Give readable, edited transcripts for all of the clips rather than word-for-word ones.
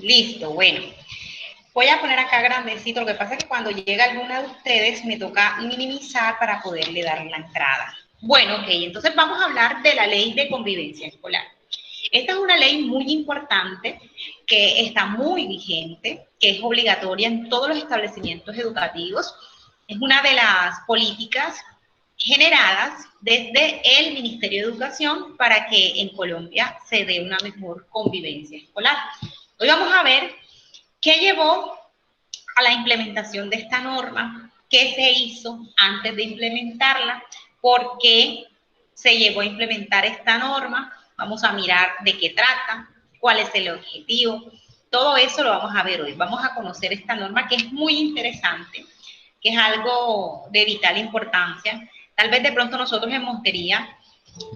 Listo, bueno. Voy a poner acá grandecito. Lo que pasa es que cuando llega alguna de ustedes me toca minimizar para poderle dar la entrada. Bueno, ok, entonces vamos a hablar de la ley de convivencia escolar. Esta es una ley muy importante que está muy vigente, que es obligatoria en todos los establecimientos educativos. Es una de las políticas generadas desde el Ministerio de Educación para que en Colombia se dé una mejor convivencia escolar. Hoy vamos a ver qué llevó a la implementación de esta norma, qué se hizo antes de implementarla, por qué se llegó a implementar esta norma, vamos a mirar de qué trata, cuál es el objetivo, todo eso lo vamos a ver hoy. Vamos a conocer esta norma que es muy interesante, que es algo de vital importancia. Tal vez de pronto nosotros en Montería,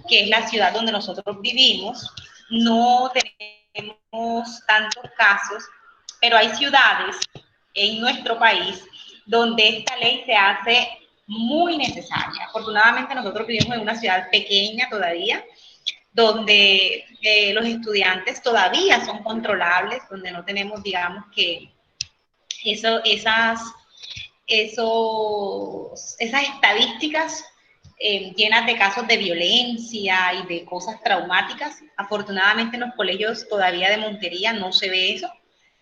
que es la ciudad donde nosotros vivimos, no tenemos tantos casos, pero hay ciudades en nuestro país donde esta ley se hace muy necesaria. Afortunadamente nosotros vivimos en una ciudad pequeña todavía, donde los estudiantes todavía son controlables, donde no tenemos, digamos, que esas estadísticas llenas de casos de violencia y de cosas traumáticas. Afortunadamente en los colegios todavía de Montería no se ve eso,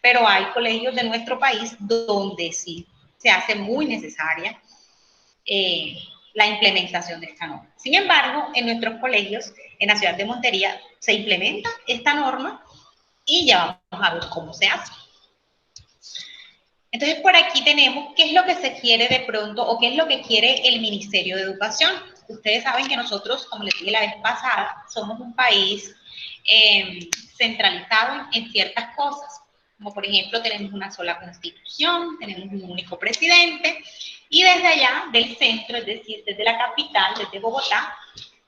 pero hay colegios de nuestro país donde sí se hace muy necesaria eh, la implementación de esta norma. Sin embargo, en nuestros colegios, en la ciudad de Montería, se implementa esta norma y ya vamos a ver cómo se hace. Entonces, por aquí tenemos qué es lo que se quiere de pronto o qué es lo que quiere el Ministerio de Educación. Ustedes saben que nosotros, como les dije la vez pasada, somos un país centralizado en ciertas cosas, como por ejemplo tenemos una sola constitución, tenemos un único presidente, y desde allá, del centro, es decir, desde la capital, desde Bogotá,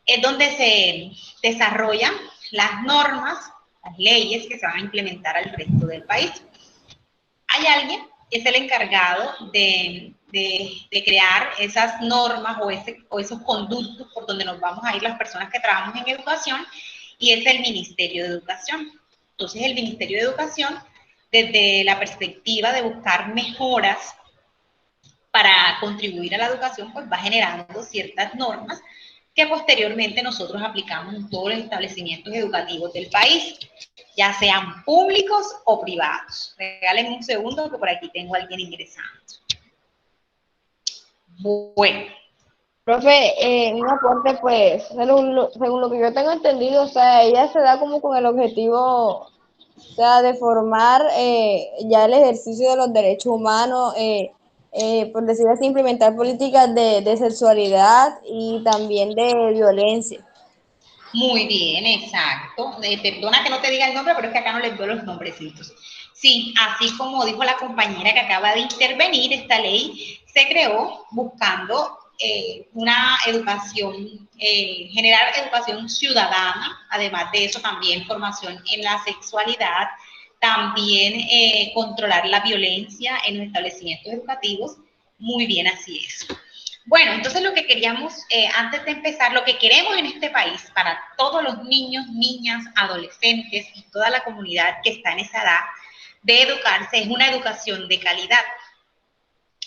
es donde se desarrollan las normas, las leyes que se van a implementar al resto del país. Hay alguien que es el encargado de crear esas normas o esos conductos por donde nos vamos a ir las personas que trabajamos en educación, y es el Ministerio de Educación. Entonces, el Ministerio de Educación, desde la perspectiva de buscar mejoras para contribuir a la educación, pues va generando ciertas normas que posteriormente nosotros aplicamos en todos los establecimientos educativos del país, ya sean públicos o privados. Regálenme un segundo que por aquí tengo a alguien ingresando. Bueno. Profe, un aporte, pues, según lo que yo tengo entendido, o sea, ella se da como con el objetivo, o sea, de formar ya el ejercicio de los derechos humanos, por decir así, implementar políticas de sexualidad y también de violencia. Muy bien, exacto. Perdona que no te diga el nombre, pero es que acá no les veo los nombrecitos. Sí, así como dijo la compañera que acaba de intervenir, esta ley se creó buscando una educación, generar educación ciudadana, además de eso también formación en la sexualidad, también controlar la violencia en los establecimientos educativos. Muy bien, así es. Bueno, entonces lo que queríamos, antes de empezar, lo que queremos en este país para todos los niños, niñas, adolescentes y toda la comunidad que está en esa edad de educarse es una educación de calidad.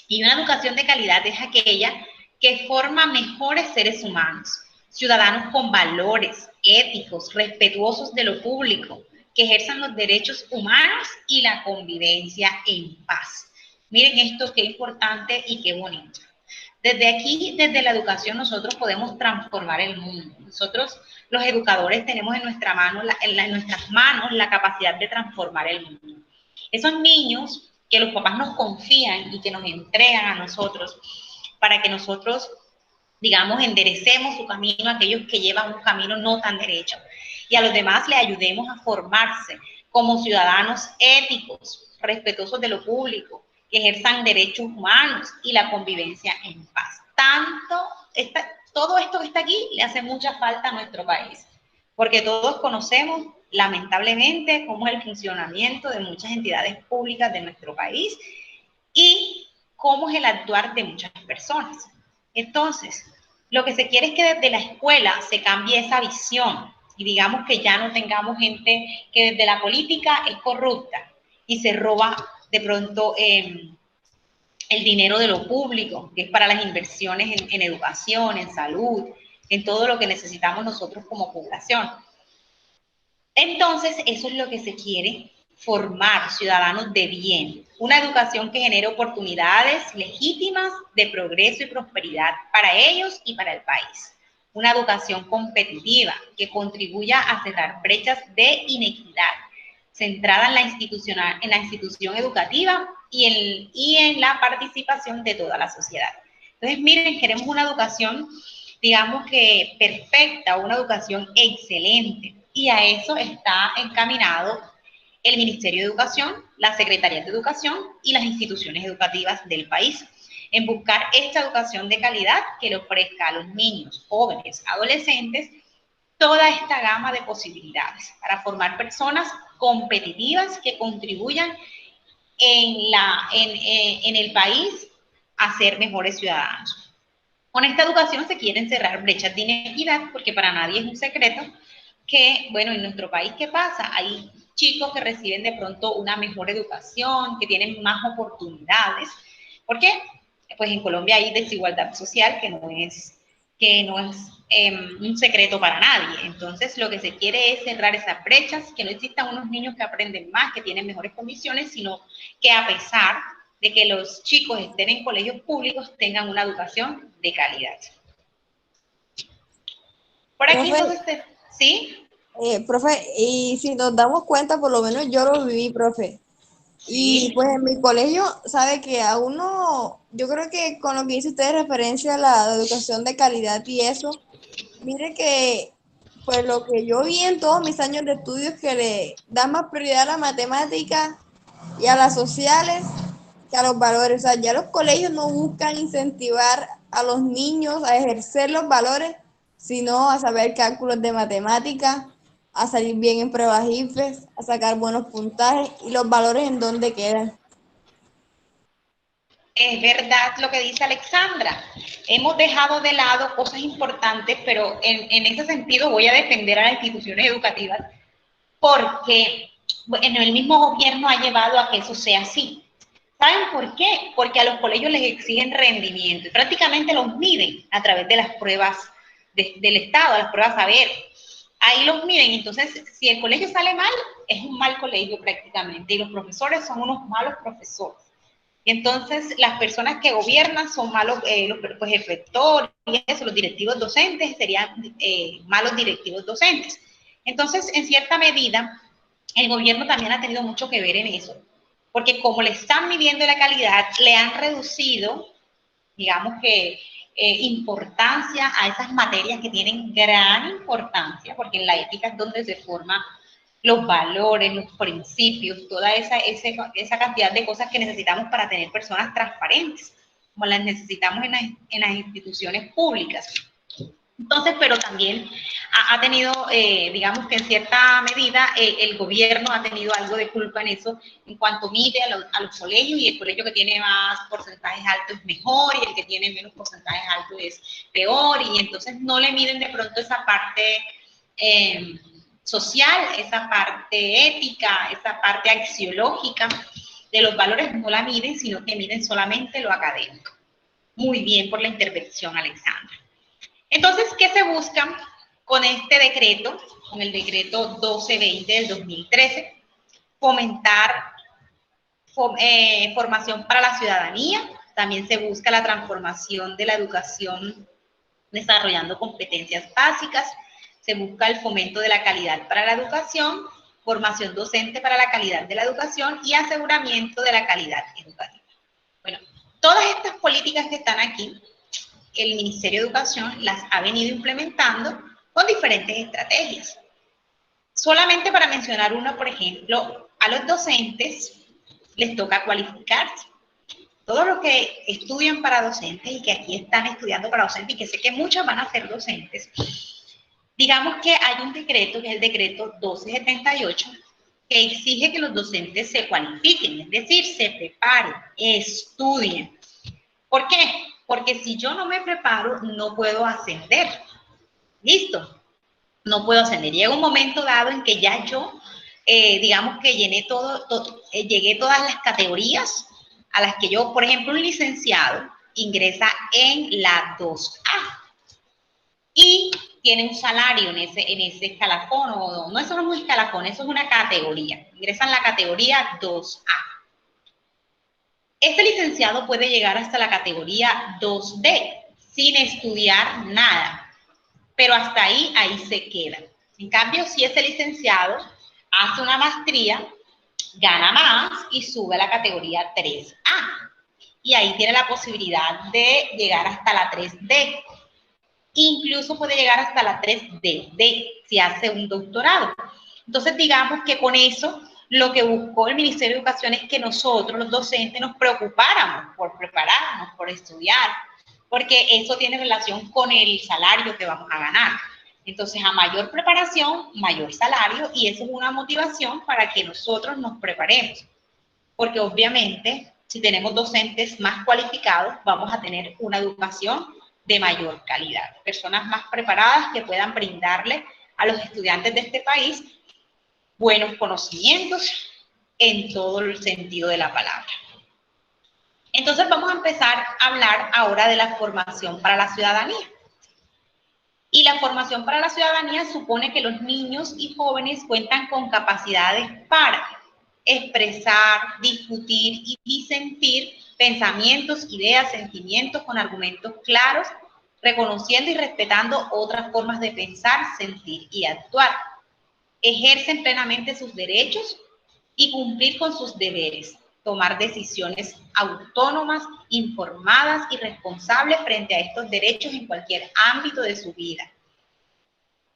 Y una educación de calidad es aquella que forma mejores seres humanos, ciudadanos con valores éticos, respetuosos de lo público, que ejerzan los derechos humanos y la convivencia en paz. Miren esto, qué importante y qué bonito. Desde aquí, desde la educación, nosotros podemos transformar el mundo. Nosotros, los educadores, tenemos en nuestras manos la capacidad de transformar el mundo. Esos niños que los papás nos confían y que nos entregan a nosotros para que nosotros, digamos, enderecemos su camino a aquellos que llevan un camino no tan derecho y a los demás le ayudemos a formarse como ciudadanos éticos, respetuosos de lo público, que ejerzan derechos humanos y la convivencia en paz. Todo esto que está aquí le hace mucha falta a nuestro país, porque todos conocemos, lamentablemente, cómo es el funcionamiento de muchas entidades públicas de nuestro país y cómo es el actuar de muchas personas. Entonces, lo que se quiere es que desde la escuela se cambie esa visión y digamos que ya no tengamos gente que desde la política es corrupta y se roba de pronto el dinero de lo público, que es para las inversiones en educación, en salud, en todo lo que necesitamos nosotros como población. Entonces, eso es lo que se quiere, formar ciudadanos de bien, una educación que genere oportunidades legítimas de progreso y prosperidad para ellos y para el país. Una educación competitiva que contribuya a cerrar brechas de inequidad, centrada en la institución educativa y en la participación de toda la sociedad. Entonces, miren, queremos una educación, digamos que perfecta, una educación excelente, y a eso está encaminado el Ministerio de Educación, las Secretarías de Educación y las instituciones educativas del país, en buscar esta educación de calidad que le ofrezca a los niños, jóvenes, adolescentes, toda esta gama de posibilidades para formar personas competitivas que contribuyan en el país a ser mejores ciudadanos. Con esta educación se quieren cerrar brechas de inequidad, porque para nadie es un secreto que, bueno, en nuestro país, ¿qué pasa? Hay chicos que reciben de pronto una mejor educación, que tienen más oportunidades. ¿Por qué? Pues en Colombia hay desigualdad social que no es un secreto para nadie. Entonces, lo que se quiere es cerrar esas brechas, que no existan unos niños que aprenden más, que tienen mejores condiciones, sino que a pesar de que los chicos estén en colegios públicos, tengan una educación de calidad. Por aquí, Profe, entonces, ¿sí? profe, y si nos damos cuenta, por lo menos yo lo viví, profe. Y Sí. pues en mi colegio, sabe que a uno, yo creo que con lo que dice usted referencia a la educación de calidad y eso, mire que pues lo que yo vi en todos mis años de estudios que le da más prioridad a la matemática y a las sociales que a los valores. O sea, ya los colegios no buscan incentivar a los niños a ejercer los valores, sino a saber cálculos de matemática, a salir bien en pruebas IFES, a sacar buenos puntajes y los valores en dónde quedan. Es verdad lo que dice Alexandra. Hemos dejado de lado cosas importantes, pero en ese sentido voy a defender a las instituciones educativas porque bueno, el mismo gobierno ha llevado a que eso sea así. ¿Saben por qué? Porque a los colegios les exigen rendimiento y prácticamente los miden a través de las pruebas del Estado, las pruebas saber. Ahí los miden. Entonces, si el colegio sale mal, es un mal colegio prácticamente y los profesores son unos malos profesores. Entonces, las personas que gobiernan son malos, pues el rector y eso, los directivos docentes serían malos directivos docentes. Entonces, en cierta medida, el gobierno también ha tenido mucho que ver en eso, porque como le están midiendo la calidad, le han reducido, digamos que, importancia a esas materias que tienen gran importancia, porque en la ética es donde se forma los valores, los principios, toda esa cantidad de cosas que necesitamos para tener personas transparentes, como las necesitamos en las instituciones públicas. Entonces, pero también ha tenido, digamos que en cierta medida, el gobierno ha tenido algo de culpa en eso, en cuanto mide a los colegios, y el colegio que tiene más porcentajes altos es mejor, y el que tiene menos porcentajes altos es peor, y entonces no le miden de pronto esa parte social, esa parte ética, esa parte axiológica de los valores, no la miden, sino que miden solamente lo académico. Muy bien por la intervención, Alexandra. Entonces, ¿qué se busca con este decreto, con el decreto 1220 del 2013? Fomentar formación para la ciudadanía. También se busca la transformación de la educación desarrollando competencias básicas. Se busca el fomento de la calidad para la educación, formación docente para la calidad de la educación y aseguramiento de la calidad educativa. Bueno, todas estas políticas que están aquí, el Ministerio de Educación las ha venido implementando con diferentes estrategias. Solamente para mencionar una, por ejemplo, a los docentes les toca cualificarse. Todos los que estudian para docentes y que aquí están estudiando para docentes y que sé que muchas van a ser docentes, digamos que hay un decreto, que es el decreto 1278, que exige que los docentes se cualifiquen, es decir, se preparen, estudien. ¿Por qué? Porque si yo no me preparo, no puedo ascender. ¿Listo? No puedo ascender. Llega un momento dado en que ya yo digamos que llegué todas las categorías a las que yo, por ejemplo, un licenciado ingresa en la 2A y tiene un salario en ese escalafón, o no, eso no es un escalafón, eso es una categoría, ingresa en la categoría 2A. Este licenciado puede llegar hasta la categoría 2D sin estudiar nada, pero hasta ahí se queda. En cambio, si ese licenciado hace una maestría, gana más y sube a la categoría 3A. Y ahí tiene la posibilidad de llegar hasta la 3D. Incluso puede llegar hasta la 3D si hace un doctorado. Entonces, digamos que con eso, lo que buscó el Ministerio de Educación es que nosotros, los docentes, nos preocupáramos por prepararnos, por estudiar, porque eso tiene relación con el salario que vamos a ganar. Entonces, a mayor preparación, mayor salario, y eso es una motivación para que nosotros nos preparemos. Porque obviamente, si tenemos docentes más cualificados, vamos a tener una educación de mayor calidad. Personas más preparadas que puedan brindarle a los estudiantes de este país buenos conocimientos en todo el sentido de la palabra. Entonces vamos a empezar a hablar ahora de la formación para la ciudadanía. Y la formación para la ciudadanía supone que los niños y jóvenes cuentan con capacidades para expresar, discutir y disentir pensamientos, ideas, sentimientos con argumentos claros, reconociendo y respetando otras formas de pensar, sentir y actuar. Ejercen plenamente sus derechos y cumplir con sus deberes, tomar decisiones autónomas, informadas y responsables frente a estos derechos en cualquier ámbito de su vida.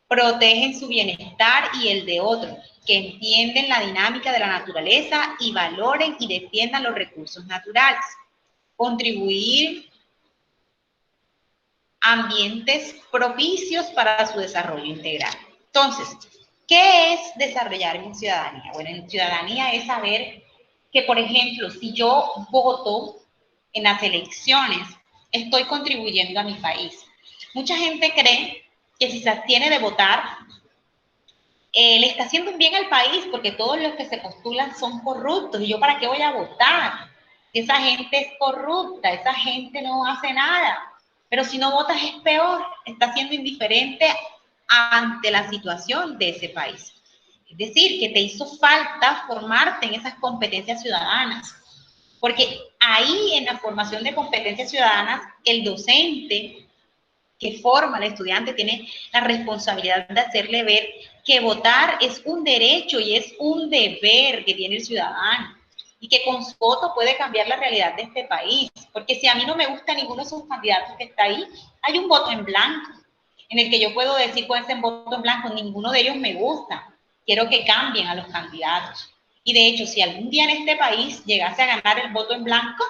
Protegen su bienestar y el de otros, que entienden la dinámica de la naturaleza y valoren y defiendan los recursos naturales. Contribuir a ambientes propicios para su desarrollo integral. Entonces, ¿qué es desarrollar en ciudadanía? Bueno, en ciudadanía es saber que, por ejemplo, si yo voto en las elecciones, estoy contribuyendo a mi país. Mucha gente cree que si se abstiene de votar, le está haciendo un bien al país porque todos los que se postulan son corruptos. ¿Y yo para qué voy a votar? Esa gente es corrupta, esa gente no hace nada. Pero si no votas es peor, está siendo indiferente ante la situación de ese país. Es decir, que te hizo falta formarte en esas competencias ciudadanas. Porque ahí en la formación de competencias ciudadanas, el docente que forma al estudiante tiene la responsabilidad de hacerle ver que votar es un derecho y es un deber que tiene el ciudadano y que con su voto puede cambiar la realidad de este país. Porque si a mí no me gusta ninguno de esos candidatos que está ahí, hay un voto en blanco en el que yo puedo decir con ese voto en blanco, ninguno de ellos me gusta, quiero que cambien a los candidatos. Y de hecho, si algún día en este país llegase a ganar el voto en blanco,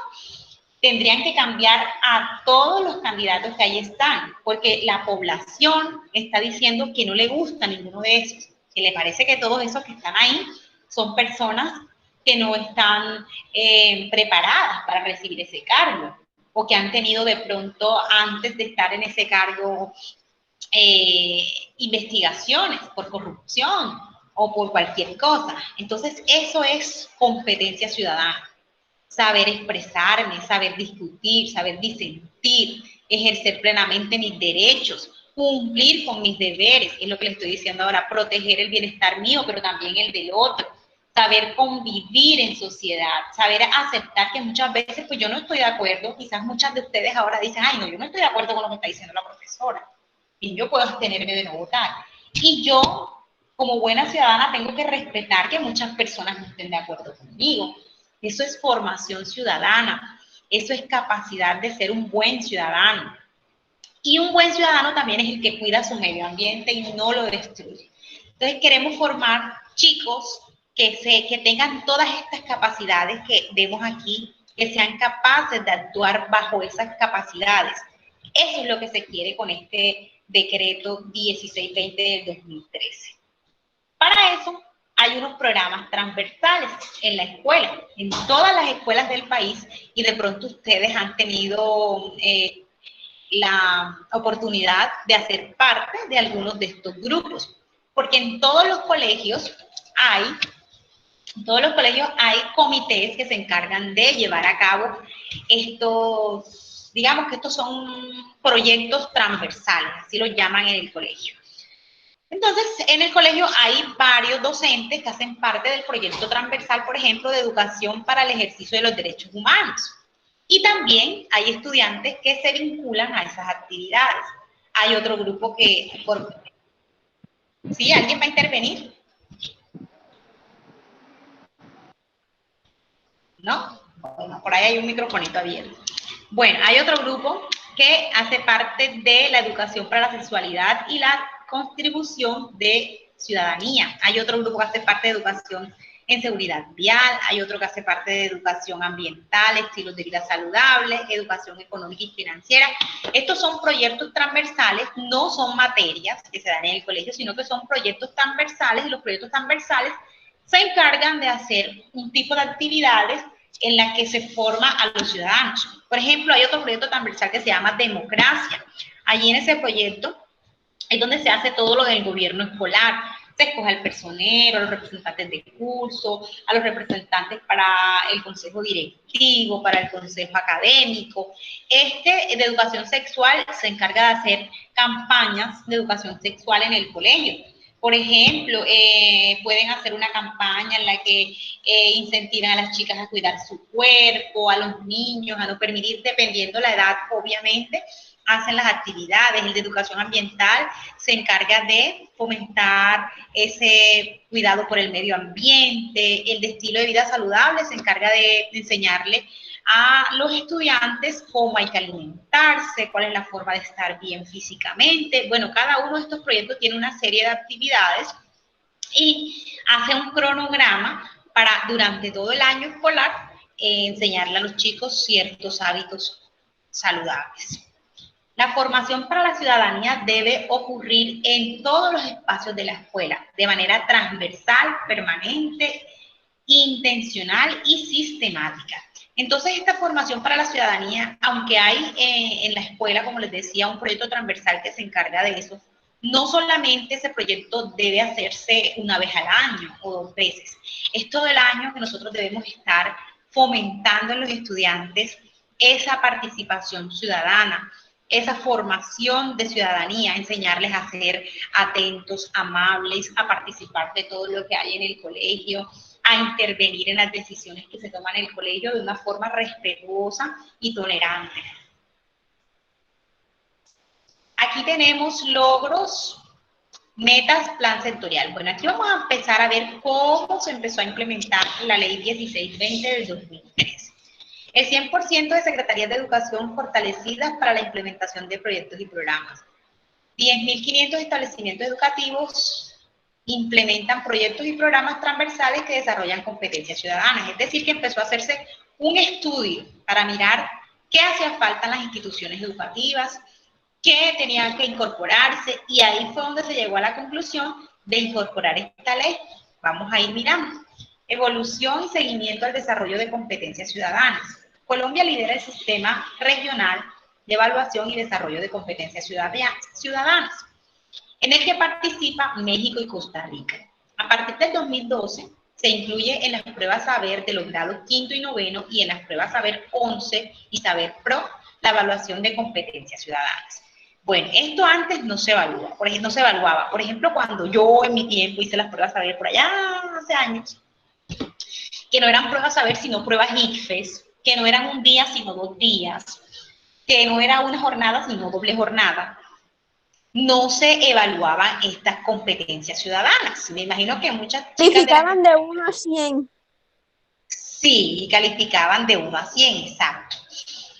tendrían que cambiar a todos los candidatos que ahí están, porque la población está diciendo que no le gusta ninguno de esos, que le parece que todos esos que están ahí son personas que no están preparadas para recibir ese cargo, o que han tenido de pronto, antes de estar en ese cargo, investigaciones por corrupción o por cualquier cosa. Entonces, eso es competencia ciudadana. Saber expresarme, saber discutir, saber disentir, ejercer plenamente mis derechos, cumplir con mis deberes, es lo que le estoy diciendo ahora, proteger el bienestar mío, pero también el del otro, saber convivir en sociedad, saber aceptar que muchas veces pues yo no estoy de acuerdo, quizás muchas de ustedes ahora dicen, ay no, yo no estoy de acuerdo con lo que está diciendo la profesora, y yo puedo abstenerme de no votar, y yo como buena ciudadana tengo que respetar que muchas personas no estén de acuerdo conmigo. Eso es formación ciudadana, eso es capacidad de ser un buen ciudadano. Y un buen ciudadano también es el que cuida su medio ambiente y no lo destruye. Entonces queremos formar chicos que tengan todas estas capacidades que vemos aquí, que sean capaces de actuar bajo esas capacidades. Eso es lo que se quiere con este decreto 1620 del 2013. Para eso hay unos programas transversales en la escuela, en todas las escuelas del país, y de pronto ustedes han tenido la oportunidad de hacer parte de algunos de estos grupos, porque en todos los colegios en todos los colegios hay comités que se encargan de llevar a cabo estos, digamos que estos son proyectos transversales, así los llaman en el colegio. Entonces, en el colegio hay varios docentes que hacen parte del proyecto transversal, por ejemplo, de educación para el ejercicio de los derechos humanos. Y también hay estudiantes que se vinculan a esas actividades. Hay otro grupo que... ¿Sí? ¿Alguien va a intervenir? ¿No? Bueno, por ahí hay un microfonito abierto. Bueno, hay otro grupo que hace parte de la educación para la sexualidad y la contribución de ciudadanía. Hay otro grupo que hace parte de educación en seguridad vial, hay otro que hace parte de educación ambiental, estilos de vida saludables, educación económica y financiera. Estos son proyectos transversales, no son materias que se dan en el colegio, sino que son proyectos transversales, y los proyectos transversales se encargan de hacer un tipo de actividades en la que se forma a los ciudadanos. Por ejemplo, hay otro proyecto transversal que se llama Democracia. Allí en ese proyecto es donde se hace todo lo del gobierno escolar. Se escoge al personero, a los representantes de curso, a los representantes para el consejo directivo, para el consejo académico. Este de educación sexual se encarga de hacer campañas de educación sexual en el colegio. Por ejemplo, pueden hacer una campaña en la que incentiven a las chicas a cuidar su cuerpo, a los niños, a no permitir, dependiendo la edad, obviamente, hacen las actividades. El de educación ambiental se encarga de fomentar ese cuidado por el medio ambiente. El de estilo de vida saludable se encarga de enseñarle a los estudiantes cómo hay que alimentarse, cuál es la forma de estar bien físicamente. Bueno, cada uno de estos proyectos tiene una serie de actividades y hace un cronograma para durante todo el año escolar enseñarle a los chicos ciertos hábitos saludables. La formación para la ciudadanía debe ocurrir en todos los espacios de la escuela, de manera transversal, permanente, intencional y sistemática. Entonces, esta formación para la ciudadanía, aunque hay en la escuela, como les decía, un proyecto transversal que se encarga de eso, no solamente ese proyecto debe hacerse una vez al año o 2 veces. Es todo el año que nosotros debemos estar fomentando en los estudiantes esa participación ciudadana, esa formación de ciudadanía, enseñarles a ser atentos, amables, a participar de todo lo que hay en el colegio, a intervenir en las decisiones que se toman en el colegio de una forma respetuosa y tolerante. Aquí tenemos logros, metas, plan sectorial. Bueno, aquí vamos a empezar a ver cómo se empezó a implementar la ley 1620 del 2013. El 100% de secretarías de educación fortalecidas para la implementación de proyectos y programas. 10.500 establecimientos educativos implementan proyectos y programas transversales que desarrollan competencias ciudadanas. Es decir, que empezó a hacerse un estudio para mirar qué hacía falta en las instituciones educativas, qué tenía que incorporarse, y ahí fue donde se llegó a la conclusión de incorporar esta ley. Vamos a ir mirando. Evolución y seguimiento al desarrollo de competencias ciudadanas. Colombia lidera el sistema regional de evaluación y desarrollo de competencias ciudadanas, en el que participa México y Costa Rica. A partir del 2012, se incluye en las pruebas Saber de los grados 5º y 9º y en las pruebas Saber 11 y Saber Pro la evaluación de competencias ciudadanas. Bueno, esto antes no se evaluaba, no se evaluaba. Por ejemplo, cuando yo en mi tiempo hice las pruebas Saber por allá hace años, que no eran pruebas Saber sino pruebas ICFES, que no eran un día sino 2 días, que no era una jornada sino doble jornada, no se evaluaban estas competencias ciudadanas. Me imagino que muchas chicas... Calificaban de 1 a 100. Sí, calificaban de 1 a 100, exacto.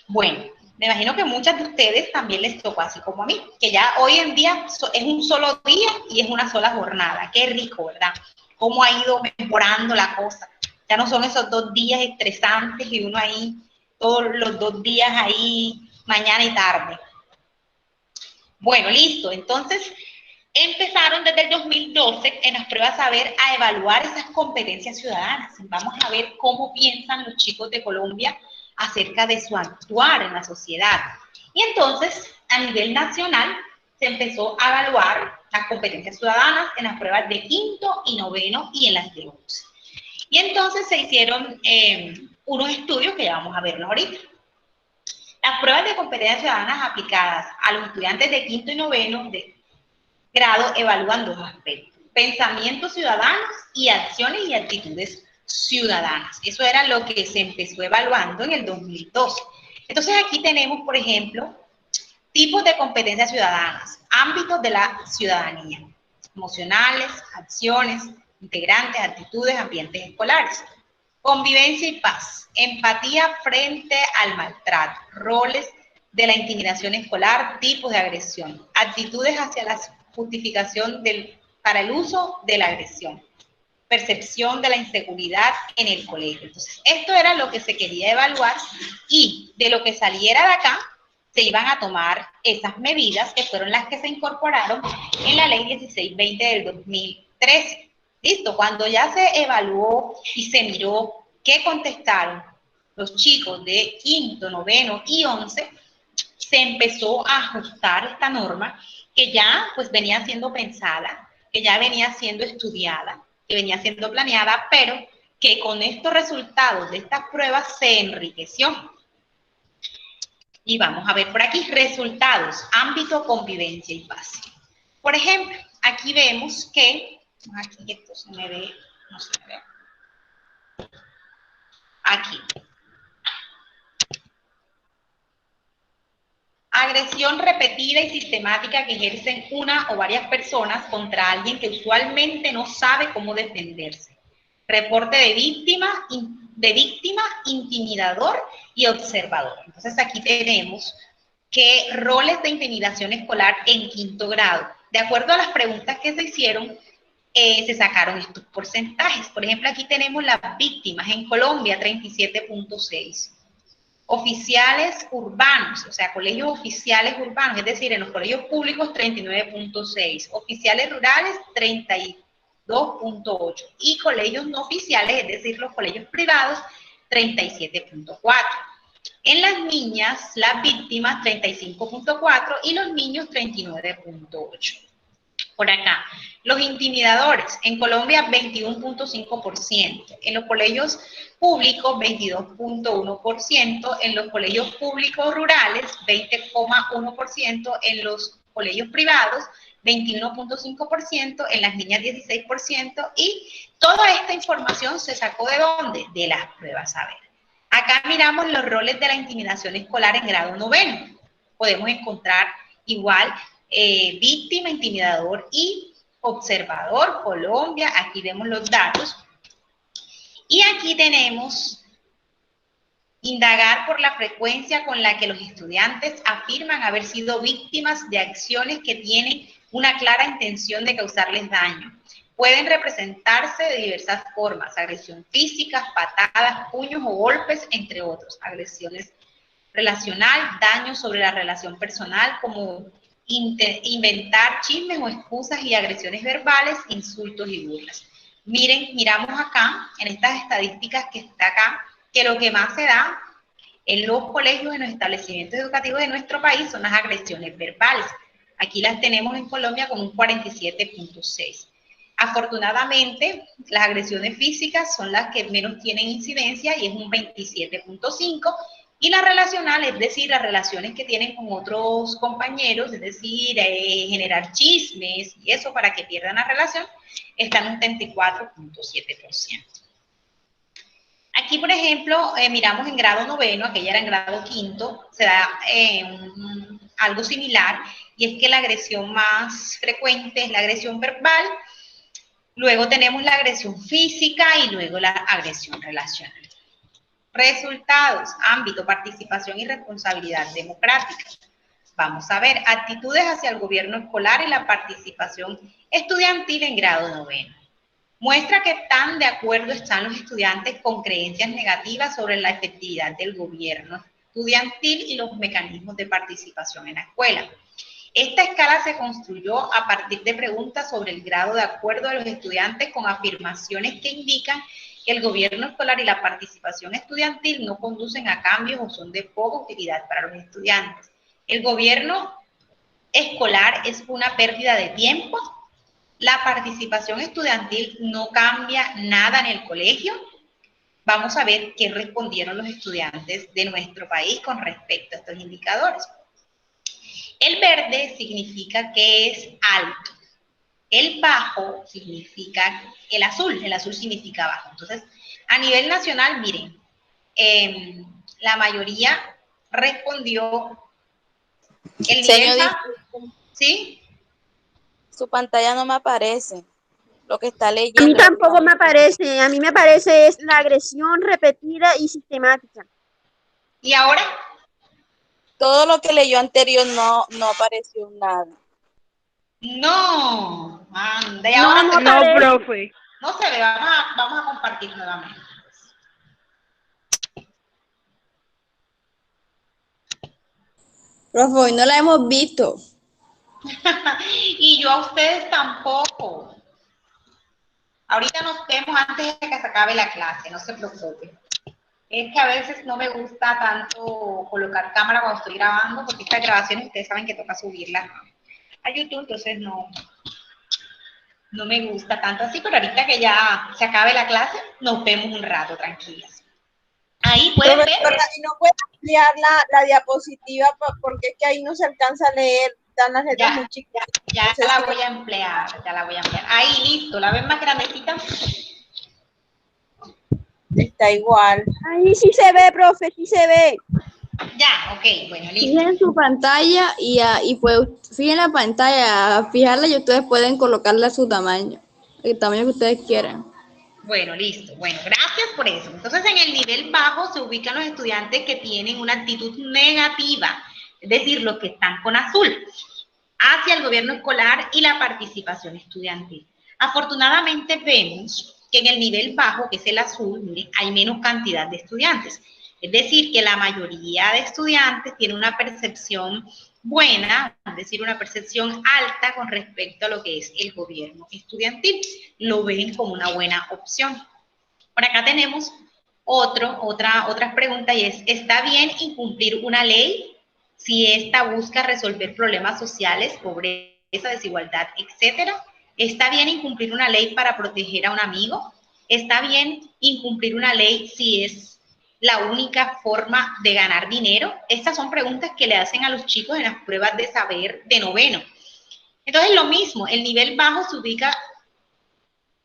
Bueno, me imagino que muchas de ustedes también les tocó así como a mí, que ya hoy en día es un solo día y es una sola jornada. Qué rico, ¿verdad? Cómo ha ido mejorando la cosa. Ya no son esos 2 días estresantes y uno ahí, todos los 2 días ahí, mañana y tarde. Bueno, listo. Entonces, empezaron desde el 2012 en las pruebas Saber a evaluar esas competencias ciudadanas. Vamos a ver cómo piensan los chicos de Colombia acerca de su actuar en la sociedad. Y entonces, a nivel nacional, se empezó a evaluar las competencias ciudadanas en las pruebas de quinto y noveno y en las de 11. Y entonces se hicieron unos estudios que ya vamos a verlos ahorita. Las pruebas de competencias ciudadanas aplicadas a los estudiantes de quinto y noveno de grado evalúan dos aspectos: pensamientos ciudadanos y acciones y actitudes ciudadanas. Eso era lo que se empezó evaluando en el 2012. Entonces aquí tenemos, por ejemplo, tipos de competencias ciudadanas, ámbitos de la ciudadanía: emocionales, acciones, integrantes, actitudes, ambientes escolares. Convivencia y paz, empatía frente al maltrato, roles de la intimidación escolar, tipos de agresión, actitudes hacia la justificación para el uso de la agresión, percepción de la inseguridad en el colegio. Entonces, esto era lo que se quería evaluar y de lo que saliera de acá se iban a tomar esas medidas que fueron las que se incorporaron en la ley 1620 del 2013. Listo, cuando ya se evaluó y se miró qué contestaron los chicos de quinto, noveno y 11, se empezó a ajustar esta norma que ya pues venía siendo pensada, que ya venía siendo estudiada, que venía siendo planeada, pero que con estos resultados de estas pruebas se enriqueció. Y vamos a ver por aquí resultados, ámbito, convivencia y paz. Por ejemplo, aquí vemos que, aquí esto se me ve, no se me ve, aquí. Agresión repetida y sistemática que ejercen una o varias personas contra alguien que usualmente no sabe cómo defenderse. Reporte de víctima, intimidador y observador. Entonces aquí tenemos que roles de intimidación escolar en quinto grado. De acuerdo a las preguntas que se hicieron, se sacaron estos porcentajes. Por ejemplo, aquí tenemos las víctimas en Colombia, 37.6. Oficiales urbanos, o sea, colegios oficiales urbanos, es decir, en los colegios públicos 39.6, oficiales rurales 32.8 y colegios no oficiales, es decir, los colegios privados 37.4. En las niñas, las víctimas 35.4 y los niños 39.8. Por acá, los intimidadores, en Colombia 21.5%, en los colegios públicos 22.1%, en los colegios públicos rurales 20.1%, en los colegios privados 21.5%, en las niñas 16%, y toda esta información se sacó ¿de dónde? De las pruebas a ver. Acá miramos los roles de la intimidación escolar en grado noveno. Podemos encontrar igual víctima, intimidador y observador, Colombia. Aquí vemos los datos. Y aquí tenemos indagar por la frecuencia con la que los estudiantes afirman haber sido víctimas de acciones que tienen una clara intención de causarles daño. Pueden representarse de diversas formas: agresión física, patadas, puños o golpes, entre otros. Agresiones relacional, daño sobre la relación personal, como inventar chismes o excusas y agresiones verbales, insultos y burlas. Miren, miramos acá, en estas estadísticas que está acá, que lo que más se da en los colegios, en los establecimientos educativos de nuestro país, son las agresiones verbales. Aquí las tenemos en Colombia con un 47.6. Afortunadamente, las agresiones físicas son las que menos tienen incidencia y es un 27.5. Y la relacional, es decir, las relaciones que tienen con otros compañeros, es decir, generar chismes y eso para que pierdan la relación, están en un 34.7%. Aquí, por ejemplo, miramos en grado noveno, aquella era en grado quinto, se da algo similar, y es que la agresión más frecuente es la agresión verbal, luego tenemos la agresión física y luego la agresión relacional. Resultados, ámbito, participación y responsabilidad democrática. Vamos a ver, actitudes hacia el gobierno escolar y la participación estudiantil en grado noveno. Muestra que tan de acuerdo están los estudiantes con creencias negativas sobre la efectividad del gobierno estudiantil y los mecanismos de participación en la escuela. Esta escala se construyó a partir de preguntas sobre el grado de acuerdo de los estudiantes con afirmaciones que indican que el gobierno escolar y la participación estudiantil no conducen a cambios o son de poca utilidad para los estudiantes. El gobierno escolar es una pérdida de tiempo. La participación estudiantil no cambia nada en el colegio. Vamos a ver qué respondieron los estudiantes de nuestro país con respecto a estos indicadores. El verde significa que es alto. El bajo significa el azul significa bajo. Entonces, a nivel nacional, miren, la mayoría respondió el nivel bajo, ¿sí? Su pantalla no me aparece lo que está leyendo. A mí tampoco me aparece, a mí me aparece es la agresión repetida y sistemática. ¿Y ahora? Todo lo que leyó anterior no apareció nada. No, anda, y ahora No, profe. No se ve, vamos a compartir nuevamente. Profe, hoy no la hemos visto. Y yo a ustedes tampoco. Ahorita nos vemos antes de que se acabe la clase, no se preocupen. Es que a veces no me gusta tanto colocar cámara cuando estoy grabando, porque estas grabaciones ustedes saben que toca subirlas a YouTube, entonces no me gusta tanto así, pero ahorita que ya se acabe la clase, nos vemos un rato, tranquilas. Ahí pueden ver. Y no puede ampliar la diapositiva porque es que ahí no se alcanza a leer, dan las letras muy chicas. Ya la voy a emplear, Ahí, listo, ¿la ven más grandecita? Está igual. Ahí sí se ve, profe, sí se ve. Ya, ok, bueno, listo. Fijen su pantalla y pues, fijen la pantalla, fijarla y ustedes pueden colocarla a su tamaño, el tamaño que ustedes quieran. Bueno, listo. Bueno, gracias por eso. Entonces, en el nivel bajo se ubican los estudiantes que tienen una actitud negativa, es decir, los que están con azul, hacia el gobierno escolar y la participación estudiantil. Afortunadamente vemos que en el nivel bajo, que es el azul, miren, hay menos cantidad de estudiantes. Es decir, que la mayoría de estudiantes tiene una percepción buena, es decir, una percepción alta con respecto a lo que es el gobierno estudiantil. Lo ven como una buena opción. Por acá tenemos otras preguntas y es, ¿está bien incumplir una ley si esta busca resolver problemas sociales, pobreza, desigualdad, etcétera? ¿Está bien incumplir una ley para proteger a un amigo? ¿Está bien incumplir una ley si es la única forma de ganar dinero? Estas son preguntas que le hacen a los chicos en las pruebas de saber de noveno. Entonces, lo mismo, el nivel bajo se ubica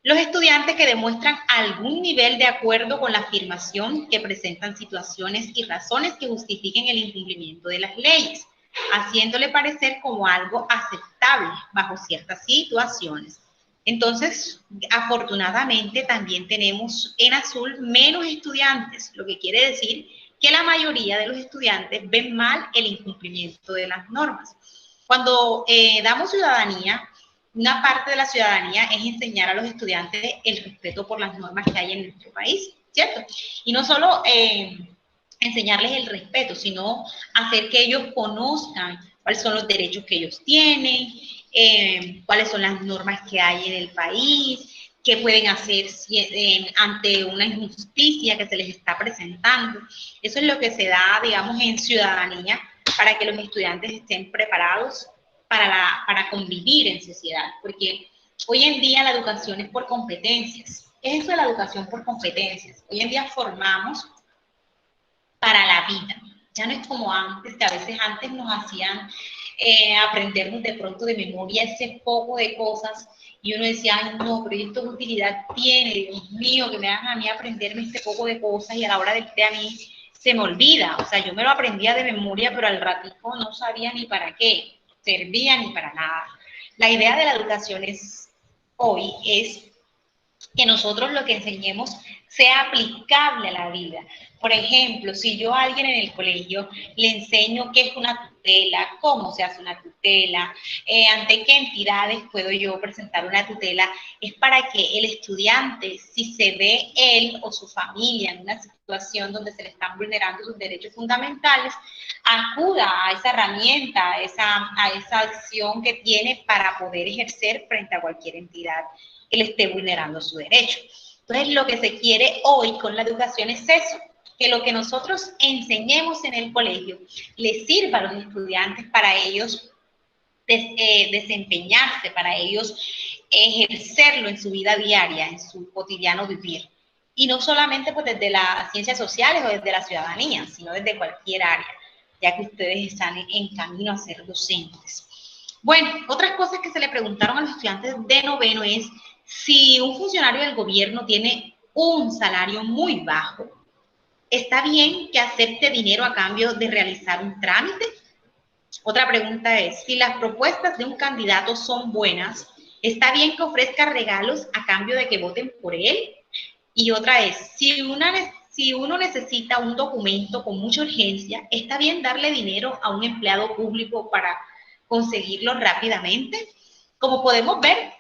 los estudiantes que demuestran algún nivel de acuerdo con la afirmación, que presentan situaciones y razones que justifiquen el incumplimiento de las leyes, haciéndole parecer como algo aceptable bajo ciertas situaciones. Entonces, afortunadamente también tenemos en azul menos estudiantes, lo que quiere decir que la mayoría de los estudiantes ven mal el incumplimiento de las normas. Cuando damos ciudadanía, una parte de la ciudadanía es enseñar a los estudiantes el respeto por las normas que hay en nuestro país, ¿cierto? Y no solo enseñarles el respeto, sino hacer que ellos conozcan cuáles son los derechos que ellos tienen, cuáles son las normas que hay en el país, qué pueden hacer ante una injusticia que se les está presentando. Eso es lo que se da, digamos, en ciudadanía para que los estudiantes estén preparados para convivir en sociedad, porque hoy en día la educación es por competencias. ¿Qué es eso de la educación por competencias? Hoy en día formamos para la vida. Ya no es como antes, que a veces antes nos hacían aprendernos de pronto de memoria ese poco de cosas y uno decía, ay no, pero esto qué utilidad tiene, Dios mío, que me hagan a mí aprenderme este poco de cosas y a la hora del té a mí se me olvida. O sea, yo me lo aprendía de memoria, pero al ratico no sabía ni para qué servía ni para nada. La idea de la educación hoy es que nosotros lo que enseñemos sea aplicable a la vida. Por ejemplo, si yo a alguien en el colegio le enseño qué es una tutela, cómo se hace una tutela, ante qué entidades puedo yo presentar una tutela, es para que el estudiante, si se ve él o su familia en una situación donde se le están vulnerando sus derechos fundamentales, acuda a esa herramienta, a esa acción que tiene para poder ejercer frente a cualquier entidad que le esté vulnerando su derecho. Entonces, lo que se quiere hoy con la educación es eso, que lo que nosotros enseñemos en el colegio les sirva a los estudiantes para ellos desempeñarse, para ellos ejercerlo en su vida diaria, en su cotidiano vivir. Y no solamente pues desde las ciencias sociales o desde la ciudadanía, sino desde cualquier área, ya que ustedes están en camino a ser docentes. Bueno, otras cosas que se le preguntaron a los estudiantes de noveno es si un funcionario del gobierno tiene un salario muy bajo, ¿está bien que acepte dinero a cambio de realizar un trámite? Otra pregunta es, si las propuestas de un candidato son buenas, ¿está bien que ofrezca regalos a cambio de que voten por él? Y otra es, si uno necesita un documento con mucha urgencia, ¿está bien darle dinero a un empleado público para conseguirlo rápidamente? Como podemos ver,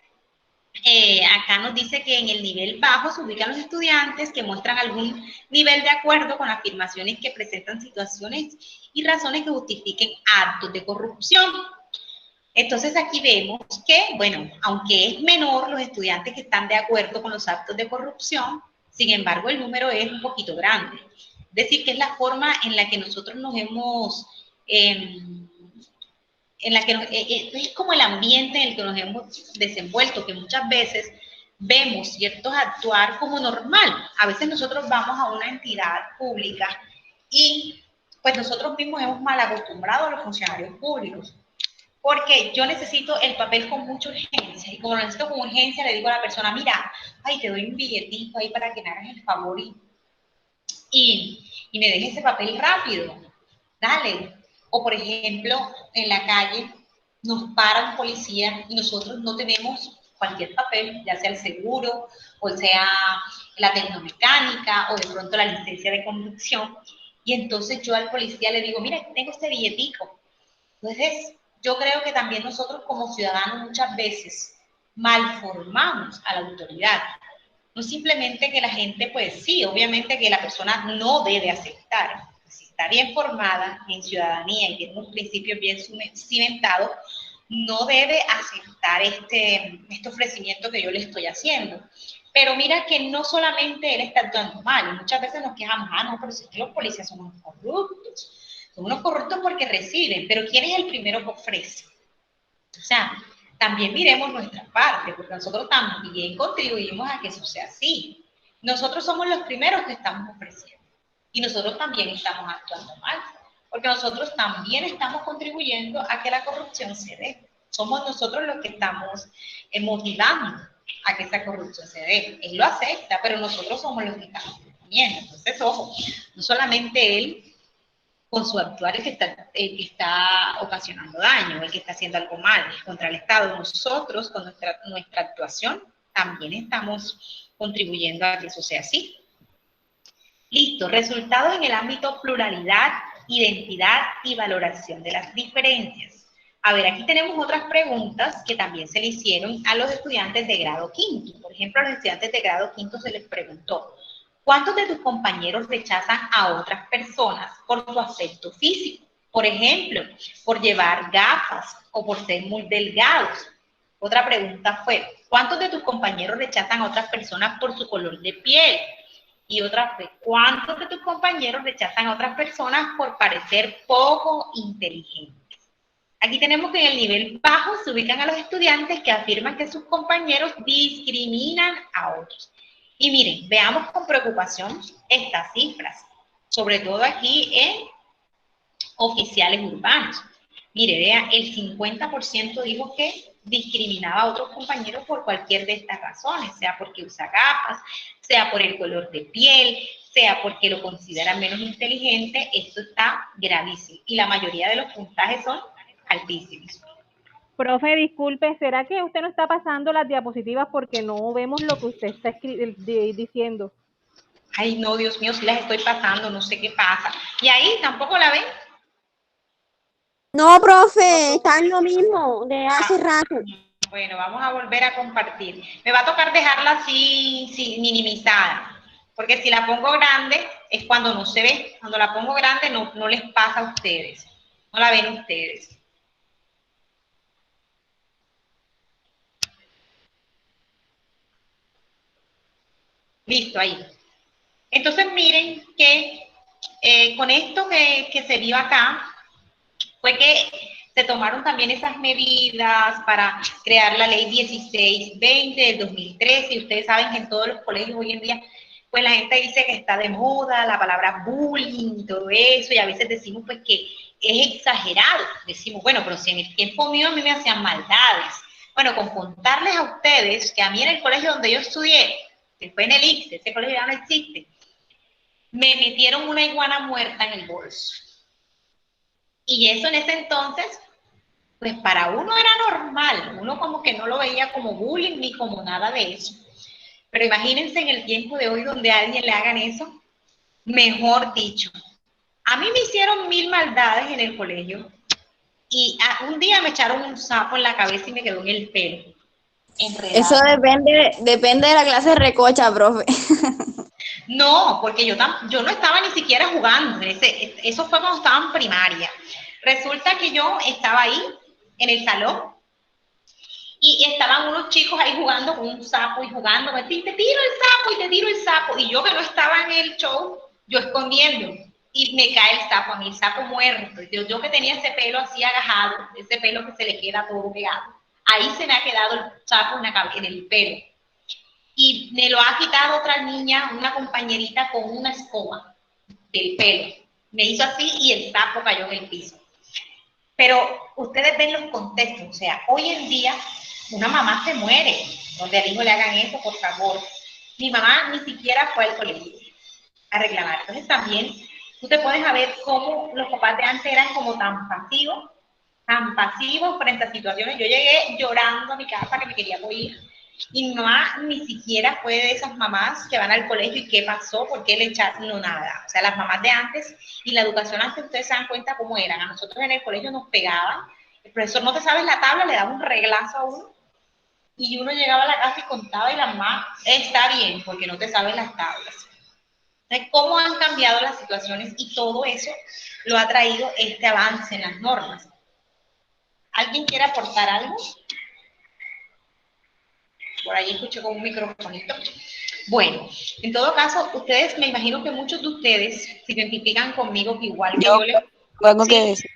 acá nos dice que en el nivel bajo se ubican los estudiantes que muestran algún nivel de acuerdo con afirmaciones que presentan situaciones y razones que justifiquen actos de corrupción. Entonces aquí vemos que, bueno, aunque es menor los estudiantes que están de acuerdo con los actos de corrupción, sin embargo el número es un poquito grande. Es decir, que es la forma en la que nosotros nos hemos... es como el ambiente en el que nos hemos desenvuelto, que muchas veces vemos ciertos actuar como normal. A veces nosotros vamos a una entidad pública y pues nosotros mismos hemos mal acostumbrado a los funcionarios públicos. Porque yo necesito el papel con mucha urgencia y como lo necesito con urgencia le digo a la persona, mira, ay, te doy un billetito ahí para que me hagas el favor y me dejes ese papel rápido, dale. O por ejemplo, en la calle nos para un policía y nosotros no tenemos cualquier papel, ya sea el seguro, o sea la tecnomecánica, o de pronto la licencia de conducción, y entonces yo al policía le digo, mira, tengo este billetico. Entonces, yo creo que también nosotros como ciudadanos muchas veces malformamos a la autoridad. No simplemente que la gente, pues sí, obviamente que la persona no debe aceptar. Si está bien formada en ciudadanía y tiene unos principios bien cimentados, no debe aceptar este ofrecimiento que yo le estoy haciendo. Pero mira que no solamente él está actuando mal, y muchas veces nos quejamos, no, pero si es que los policías son unos corruptos. Son unos corruptos porque reciben, pero ¿quién es el primero que ofrece? O sea, también miremos nuestra parte, porque nosotros también contribuimos a que eso sea así. Nosotros somos los primeros que estamos ofreciendo y nosotros también estamos actuando mal, porque nosotros también estamos contribuyendo a que la corrupción se dé. Somos nosotros los que estamos motivando a que esa corrupción se dé. Él lo acepta, pero nosotros somos los que estamos contribuyendo. Entonces, ojo, no solamente él con su actuar el que está ocasionando daño, el que está haciendo algo mal contra el Estado. Nosotros, con nuestra actuación, también estamos contribuyendo a que eso sea así. Listo, resultados en el ámbito pluralidad, identidad y valoración de las diferencias. A ver, aquí tenemos otras preguntas que también se le hicieron a los estudiantes de grado quinto. Por ejemplo, a los estudiantes de grado quinto se les preguntó, ¿cuántos de tus compañeros rechazan a otras personas por su aspecto físico? Por ejemplo, por llevar gafas o por ser muy delgados. Otra pregunta fue, ¿cuántos de tus compañeros rechazan a otras personas por su color de piel? Y otra fue, ¿cuántos de tus compañeros rechazan a otras personas por parecer poco inteligentes? Aquí tenemos que en el nivel bajo se ubican a los estudiantes que afirman que sus compañeros discriminan a otros. Y miren, veamos con preocupación estas cifras, sobre todo aquí en oficiales urbanos. Mire, vea, el 50% dijo que discriminaba a otros compañeros por cualquier de estas razones, sea porque usa gafas, sea por el color de piel, sea porque lo consideran menos inteligente. Esto está gravísimo y la mayoría de los puntajes son altísimos. Profe, disculpe, ¿será que usted no está pasando las diapositivas porque no vemos lo que usted está diciendo? Ay, no, Dios mío, si las estoy pasando, no sé qué pasa. ¿Y ahí tampoco la ven? No, profe, está en lo mismo de hace rato. Bueno, vamos a volver a compartir. Me va a tocar dejarla así minimizada, porque si la pongo grande es cuando no se ve. Cuando la pongo grande no les pasa a ustedes, no la ven ustedes. Listo, ahí. Entonces miren que con esto que se vio acá, fue que se tomaron también esas medidas para crear la ley 1620 del 2013, y ustedes saben que en todos los colegios hoy en día, pues la gente dice que está de moda la palabra bullying y todo eso, y a veces decimos pues que es exagerado. Decimos, bueno, pero si en el tiempo mío a mí me hacían maldades. Bueno, con contarles a ustedes que a mí en el colegio donde yo estudié, que fue en el ICSE, ese colegio ya no existe, me metieron una iguana muerta en el bolso. Y eso en ese entonces, pues para uno era normal, uno como que no lo veía como bullying ni como nada de eso. Pero imagínense en el tiempo de hoy donde a alguien le hagan eso, mejor dicho. A mí me hicieron 1000 maldades en el colegio y un día me echaron un sapo en la cabeza y me quedó en el pelo. Enredado. Eso depende de la clase de recocha, profe. No, porque yo no estaba ni siquiera jugando. Eso fue cuando estaba en primaria. Resulta que yo estaba ahí en el salón y estaban unos chicos ahí jugando con un sapo y jugando, te tiro el sapo y te tiro el sapo. Y yo que no estaba en el show, yo escondiendo. Y me cae el sapo, a mí el sapo muerto. Yo que tenía ese pelo así agajado, ese pelo que se le queda todo pegado. Ahí se me ha quedado el sapo en el pelo. Y me lo ha quitado otra niña, una compañerita, con una escoba del pelo. Me hizo así y el sapo cayó en el piso. Pero ustedes ven los contextos, o sea, hoy en día una mamá se muere donde al hijo le hagan eso, por favor. Mi mamá ni siquiera fue al colegio a reclamar. Entonces también tú te puedes ver cómo los papás de antes eran como tan pasivos frente a situaciones. Yo llegué llorando a mi casa que me quería morir. Y mi mamá ni siquiera fue de esas mamás que van al colegio y qué pasó, por qué le echaron, no, nada. O sea, las mamás de antes y la educación antes, ustedes se dan cuenta cómo eran. A nosotros en el colegio nos pegaban, el profesor no te sabes la tabla, le daba un reglazo a uno y uno llegaba a la casa y contaba y la mamá, está bien, porque no te sabes las tablas. Entonces, cómo han cambiado las situaciones y todo eso lo ha traído este avance en las normas. ¿Alguien quiere aportar algo? Por ahí escuché con un microfonito. Bueno, en todo caso, ustedes, me imagino que muchos de ustedes se identifican conmigo que igual que yo les... Tengo ¿Sí? que decir.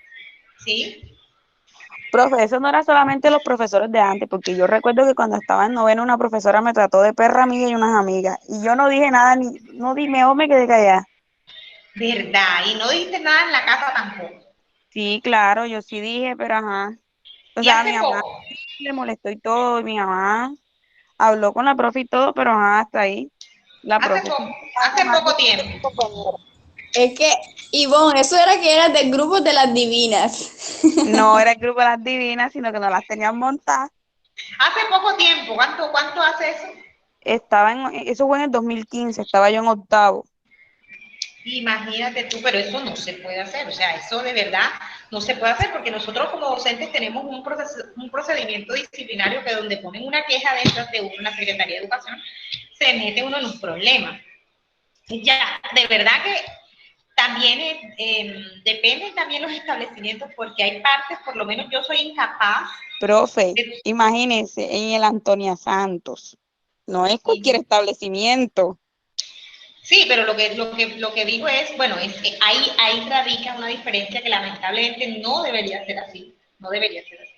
¿Sí? Profe, eso no era solamente los profesores de antes, porque yo recuerdo que cuando estaba en noveno una profesora me trató de perra amiga y unas amigas, y yo no dije nada, mejor me quedé callada. ¿Verdad? Y no dijiste nada en la casa tampoco. Sí, claro, yo sí dije, pero ajá. O Y sea, a mi hace mamá poco, le molestó y todo, y mi mamá habló con la profe y todo, pero ajá, hasta ahí. La profe sí hace estaba poco más tiempo. Es que, Ivonne, eso era que eras del grupo de las divinas. No era el grupo de las divinas, sino que no las tenían montadas. Hace poco tiempo, ¿cuánto hace eso? Eso fue en el 2015, estaba yo en octavo. Imagínate tú, pero eso no se puede hacer, o sea, eso de verdad no se puede hacer porque nosotros como docentes tenemos un procedimiento disciplinario que donde ponen una queja de estas de uno en la Secretaría de Educación, se mete uno en un problema. Ya, de verdad que también dependen también los establecimientos porque hay partes, por lo menos yo soy incapaz. Profe, imagínense, en el Antonia Santos. No es cualquier establecimiento. Sí, pero lo que digo es, bueno, es que ahí radica una diferencia que lamentablemente no debería ser así. No debería ser así.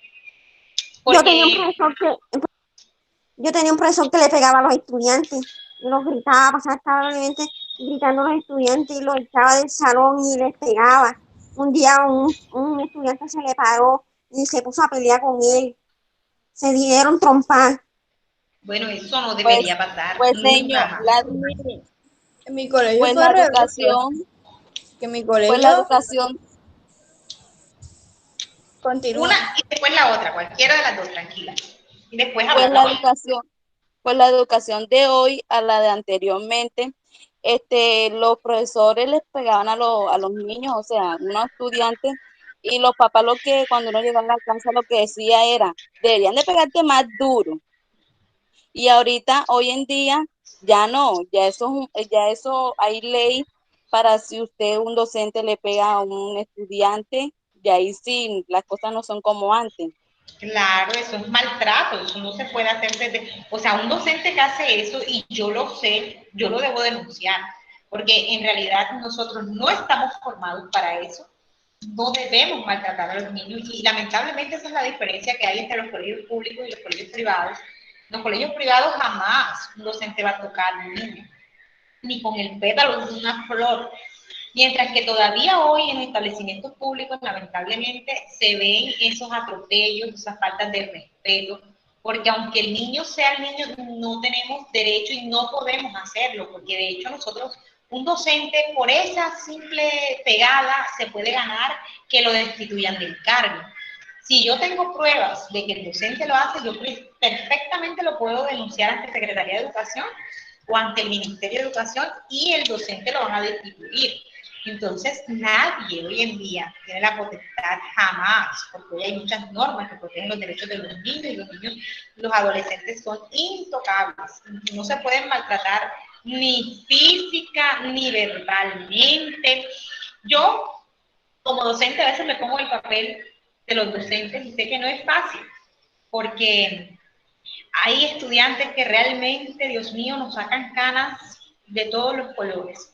Porque, Yo tenía un profesor que le pegaba a los estudiantes y los gritaba, pasaba establemente gritando a los estudiantes y los echaba del salón y les pegaba. Un día un estudiante se le paró y se puso a pelear con él. Se dieron trompas. bueno, eso no debería pasar. Pues Nunca señor, jamás. En mi colegio pues fue la al revés, educación, que en mi pues la colegio educación, continúa. Una y después la otra, cualquiera de las dos, tranquila. Y después pues habla. la educación de hoy a la de anteriormente, los profesores les pegaban a los niños, o sea, unos estudiantes, y los papás lo que cuando uno llegaba a la casa lo que decía era, deberían de pegarte más duro. Y ahorita, hoy en día, ya no, ya eso hay ley para si usted, un docente, le pega a un estudiante, y ahí sí, las cosas no son como antes. Claro, eso es maltrato, eso no se puede hacer o sea, un docente que hace eso, y yo lo sé, yo lo debo denunciar, porque en realidad nosotros no estamos formados para eso. no debemos maltratar a los niños y lamentablemente esa es la diferencia que hay entre los colegios públicos y los colegios privados. En los colegios privados jamás un docente va a tocar a un niño, ni con el pétalo de una flor. Mientras que todavía hoy en establecimientos públicos, lamentablemente, se ven esos atropellos, esas faltas de respeto, porque aunque el niño sea el niño, no tenemos derecho y no podemos hacerlo, porque de hecho nosotros, un docente, por esa simple pegada, se puede ganar que lo destituyan del cargo. Si yo tengo pruebas de que el docente lo hace, yo perfectamente lo puedo denunciar ante Secretaría de Educación o ante el Ministerio de Educación y el docente lo van a destituir. Entonces, nadie hoy en día tiene la potestad jamás, porque hoy hay muchas normas que protegen los derechos de los niños y los niños, los adolescentes son intocables. No se pueden maltratar ni física ni verbalmente. Yo, como docente, a veces me pongo el papel de los docentes y sé que no es fácil, porque hay estudiantes que realmente, Dios mío, nos sacan canas de todos los colores.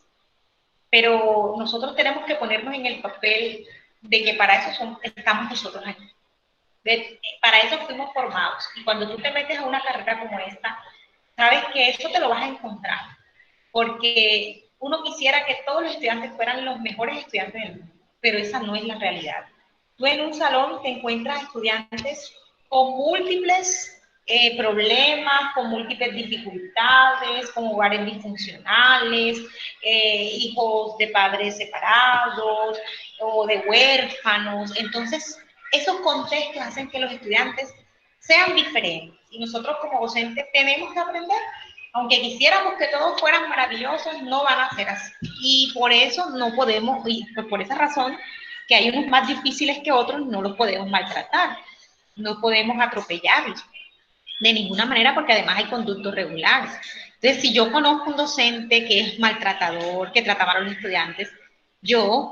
Pero nosotros tenemos que ponernos en el papel de que para eso estamos nosotros aquí. Para eso fuimos formados. Y cuando tú te metes a una carrera como esta, sabes que eso te lo vas a encontrar. Porque uno quisiera que todos los estudiantes fueran los mejores estudiantes del mundo, pero esa no es la realidad. Tú en un salón te encuentras estudiantes con múltiples problemas, con múltiples dificultades, con hogares disfuncionales, hijos de padres separados o de huérfanos. Entonces, esos contextos hacen que los estudiantes sean diferentes y nosotros como docentes tenemos que aprender. Aunque quisiéramos que todos fueran maravillosos, no van a ser así. Y por eso no podemos, y por esa razón, que hay unos más difíciles que otros, no los podemos maltratar, no podemos atropellarlos de ninguna manera, porque además hay conductos regulares. Entonces, si yo conozco un docente que es maltratador, que trataba a los estudiantes, yo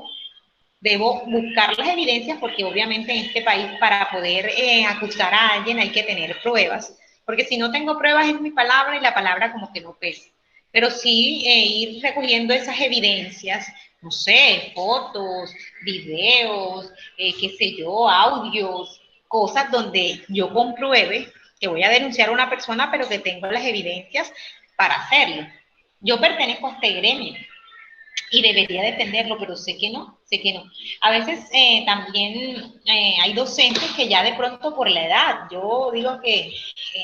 debo buscar las evidencias, porque obviamente en este país para poder acusar a alguien hay que tener pruebas, porque si no tengo pruebas es mi palabra y la palabra como que no pesa. Pero sí ir recogiendo esas evidencias, no sé, fotos, videos, qué sé yo, audios, cosas donde yo compruebe que voy a denunciar a una persona, pero que tengo las evidencias para hacerlo. Yo pertenezco a este gremio y debería defenderlo, pero sé que no, sé que no. A veces también hay docentes que ya de pronto por la edad, yo digo que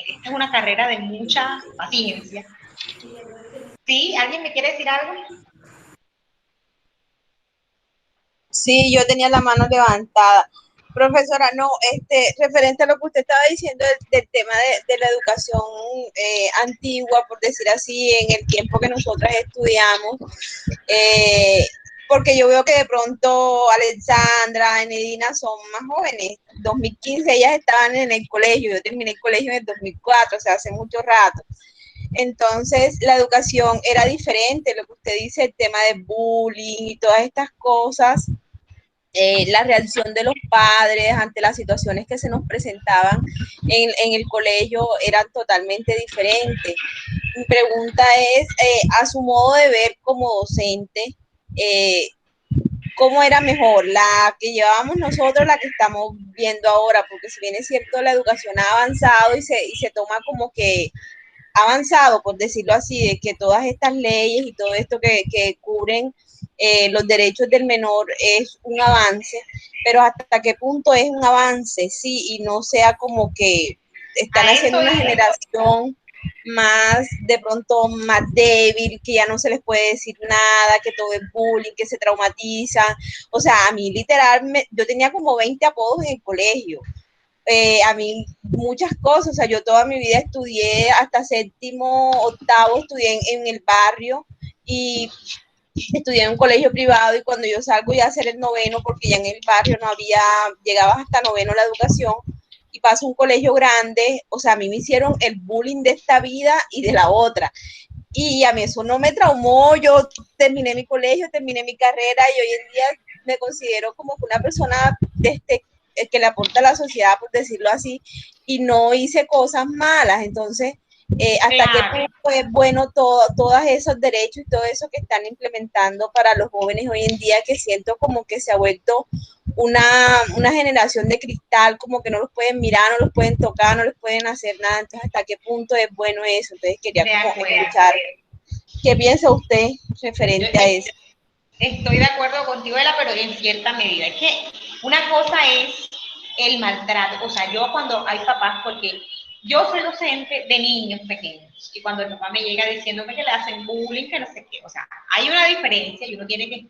esta es una carrera de mucha paciencia. ¿Sí? ¿Alguien me quiere decir algo? Sí, yo tenía la mano levantada. Profesora, no, referente a lo que usted estaba diciendo del tema de la educación antigua, por decir así, en el tiempo que nosotras estudiamos, porque yo veo que de pronto Alexandra, Enedina son más jóvenes. 2015 ellas estaban en el colegio, yo terminé el colegio en el 2004, o sea, hace mucho rato. Entonces, la educación era diferente, lo que usted dice, el tema de bullying y todas estas cosas. La reacción de los padres ante las situaciones que se nos presentaban en el colegio eran totalmente diferentes. Mi pregunta es, a su modo de ver como docente, ¿cómo era mejor? ¿La que llevábamos nosotros, la que estamos viendo ahora? Porque si bien es cierto, la educación ha avanzado y se toma como que avanzado, por decirlo así, de que todas estas leyes y todo esto que cubren los derechos del menor es un avance, pero hasta qué punto es un avance, sí, y no sea como que están haciendo una generación más, de pronto, más débil, que ya no se les puede decir nada, que todo es bullying, que se traumatizan. O sea, a mí literal, yo tenía como 20 apodos en el colegio. A mí muchas cosas, o sea, yo toda mi vida estudié hasta séptimo, octavo, estudié en el barrio y estudié en un colegio privado y cuando yo salgo ya a hacer el noveno, porque ya en el barrio no había, llegaba hasta noveno la educación y paso a un colegio grande, o sea, a mí me hicieron el bullying de esta vida y de la otra. Y a mí eso no me traumó, yo terminé mi colegio, terminé mi carrera y hoy en día me considero como que una persona que le aporta a la sociedad, por decirlo así, y no hice cosas malas. Entonces, hasta qué punto es bueno todos esos derechos y todo eso que están implementando para los jóvenes hoy en día, que siento como que se ha vuelto una generación de cristal, como que no los pueden mirar, no los pueden tocar, no les pueden hacer nada. Entonces, ¿hasta qué punto es bueno eso? Entonces, quería De como acuerdo. escuchar qué piensa usted referente a eso. Estoy de acuerdo contigo, Ela, pero en cierta medida. Es que una cosa es el maltrato. O sea, yo cuando hay papás, porque yo soy docente de niños pequeños, y cuando el papá me llega diciéndome que le hacen bullying, que no sé qué, o sea, hay una diferencia y uno tiene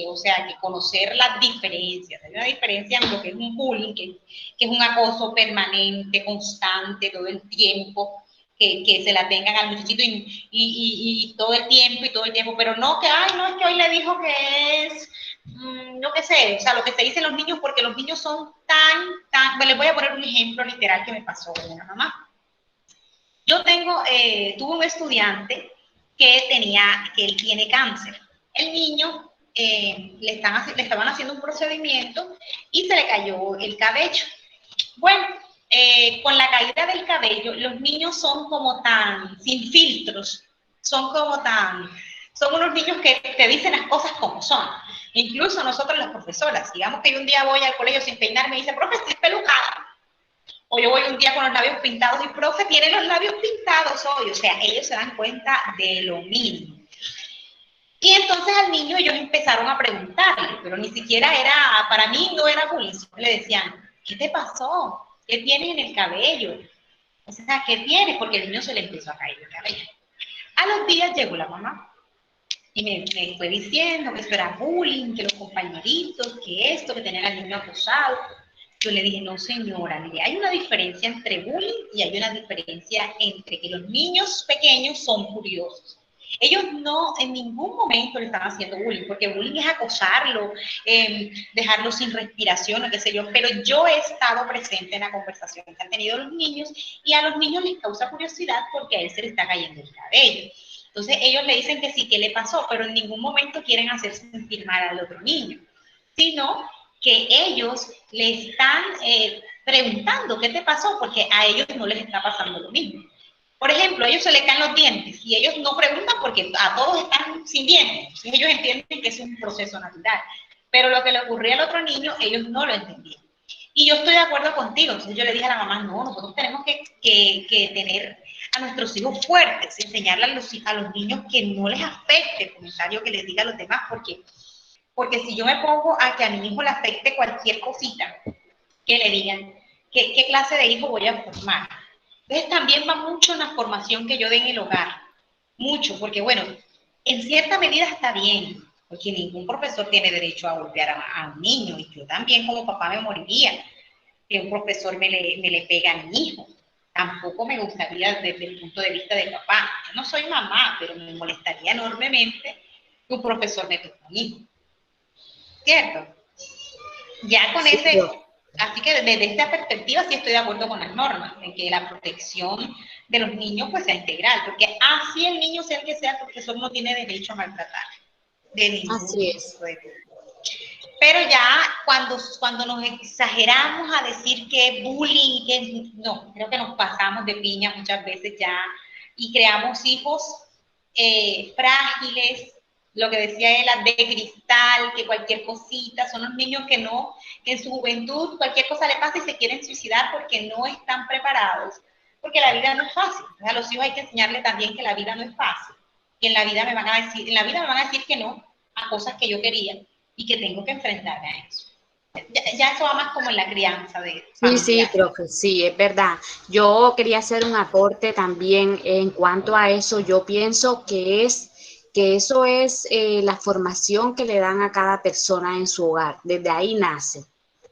o sea, que conocer las diferencias. Hay una diferencia en lo que es un bullying, que es un acoso permanente, constante, todo el tiempo, que se la tengan al muchachito y todo el tiempo, pero no que, ay, no, es que hoy le dijo que es, no que sé, o sea, lo que se dicen los niños, porque los niños son bueno, les voy a poner un ejemplo literal que me pasó con una mamá. Yo tuve un estudiante que él tiene cáncer. El niño le estaban haciendo un procedimiento y se le cayó el cabello. Bueno, con la caída del cabello, los niños son como tan, sin filtros, son unos niños que te dicen las cosas como son. Incluso nosotros las profesoras, digamos que yo un día voy al colegio sin peinarme y dice, profe, estoy pelucada. O yo voy un día con los labios pintados y, profe, tiene los labios pintados hoy. O sea, ellos se dan cuenta de lo mismo. Y entonces al niño ellos empezaron a preguntarle, pero ni siquiera para mí no era bullying. Le decían, ¿qué te pasó? ¿Qué tienes en el cabello? O sea, ¿qué tienes? Porque el niño se le empezó a caer el cabello. A los días llegó la mamá y me fue diciendo que esto era bullying, que los compañeritos, que esto, que tenían al niño acosado. Yo le dije, no señora, mire, hay una diferencia entre bullying y hay una diferencia entre que los niños pequeños son curiosos. Ellos no en ningún momento le están haciendo bullying, porque bullying es acosarlo, dejarlo sin respiración o qué sé yo, pero yo he estado presente en la conversación que han tenido los niños y a los niños les causa curiosidad porque a él se le está cayendo el cabello. Entonces ellos le dicen que sí, que le pasó, pero en ningún momento quieren hacer sentir mal al otro niño, sino que ellos le están preguntando qué te pasó, porque a ellos no les está pasando lo mismo. Por ejemplo, a ellos se les caen los dientes y ellos no preguntan porque a todos están sin dientes. Entonces ellos entienden que es un proceso natural. Pero lo que le ocurría al otro niño, ellos no lo entendían. Y yo estoy de acuerdo contigo. Entonces yo le dije a la mamá, no, nosotros tenemos que tener a nuestros hijos fuertes, enseñarle a los niños que no les afecte el comentario que les diga a los demás, porque si yo me pongo a que a mi hijo le afecte cualquier cosita que le digan, ¿qué clase de hijo voy a formar? Entonces también va mucho en la formación que yo dé en el hogar, mucho, porque bueno, en cierta medida está bien, porque ningún profesor tiene derecho a golpear a un niño, y yo también como papá me moriría que un profesor me le pega a mi hijo. Tampoco me gustaría desde el punto de vista de papá. Yo no soy mamá, pero me molestaría enormemente que un profesor me toque a mi hijo. ¿Cierto? Ya con así que desde esta perspectiva sí estoy de acuerdo con las normas, en que la protección de los niños pues sea integral, porque así el niño sea el que sea, el profesor no tiene derecho a maltratar. De ningún Así es. Pero ya cuando nos exageramos a decir que bullying, no, creo que nos pasamos de piña muchas veces ya y creamos hijos frágiles, lo que decía ella, de cristal, que cualquier cosita, son los niños que en su juventud cualquier cosa le pasa y se quieren suicidar porque no están preparados, porque la vida no es fácil. A los hijos hay que enseñarles también que la vida no es fácil, que en la vida me van a decir que no a cosas que yo quería y que tengo que enfrentarme a eso. Ya eso va más como en la crianza de familia. Sí, profe, sí, es verdad. Yo quería hacer un aporte también en cuanto a eso. Yo pienso que eso es la formación que le dan a cada persona en su hogar. Desde ahí nace.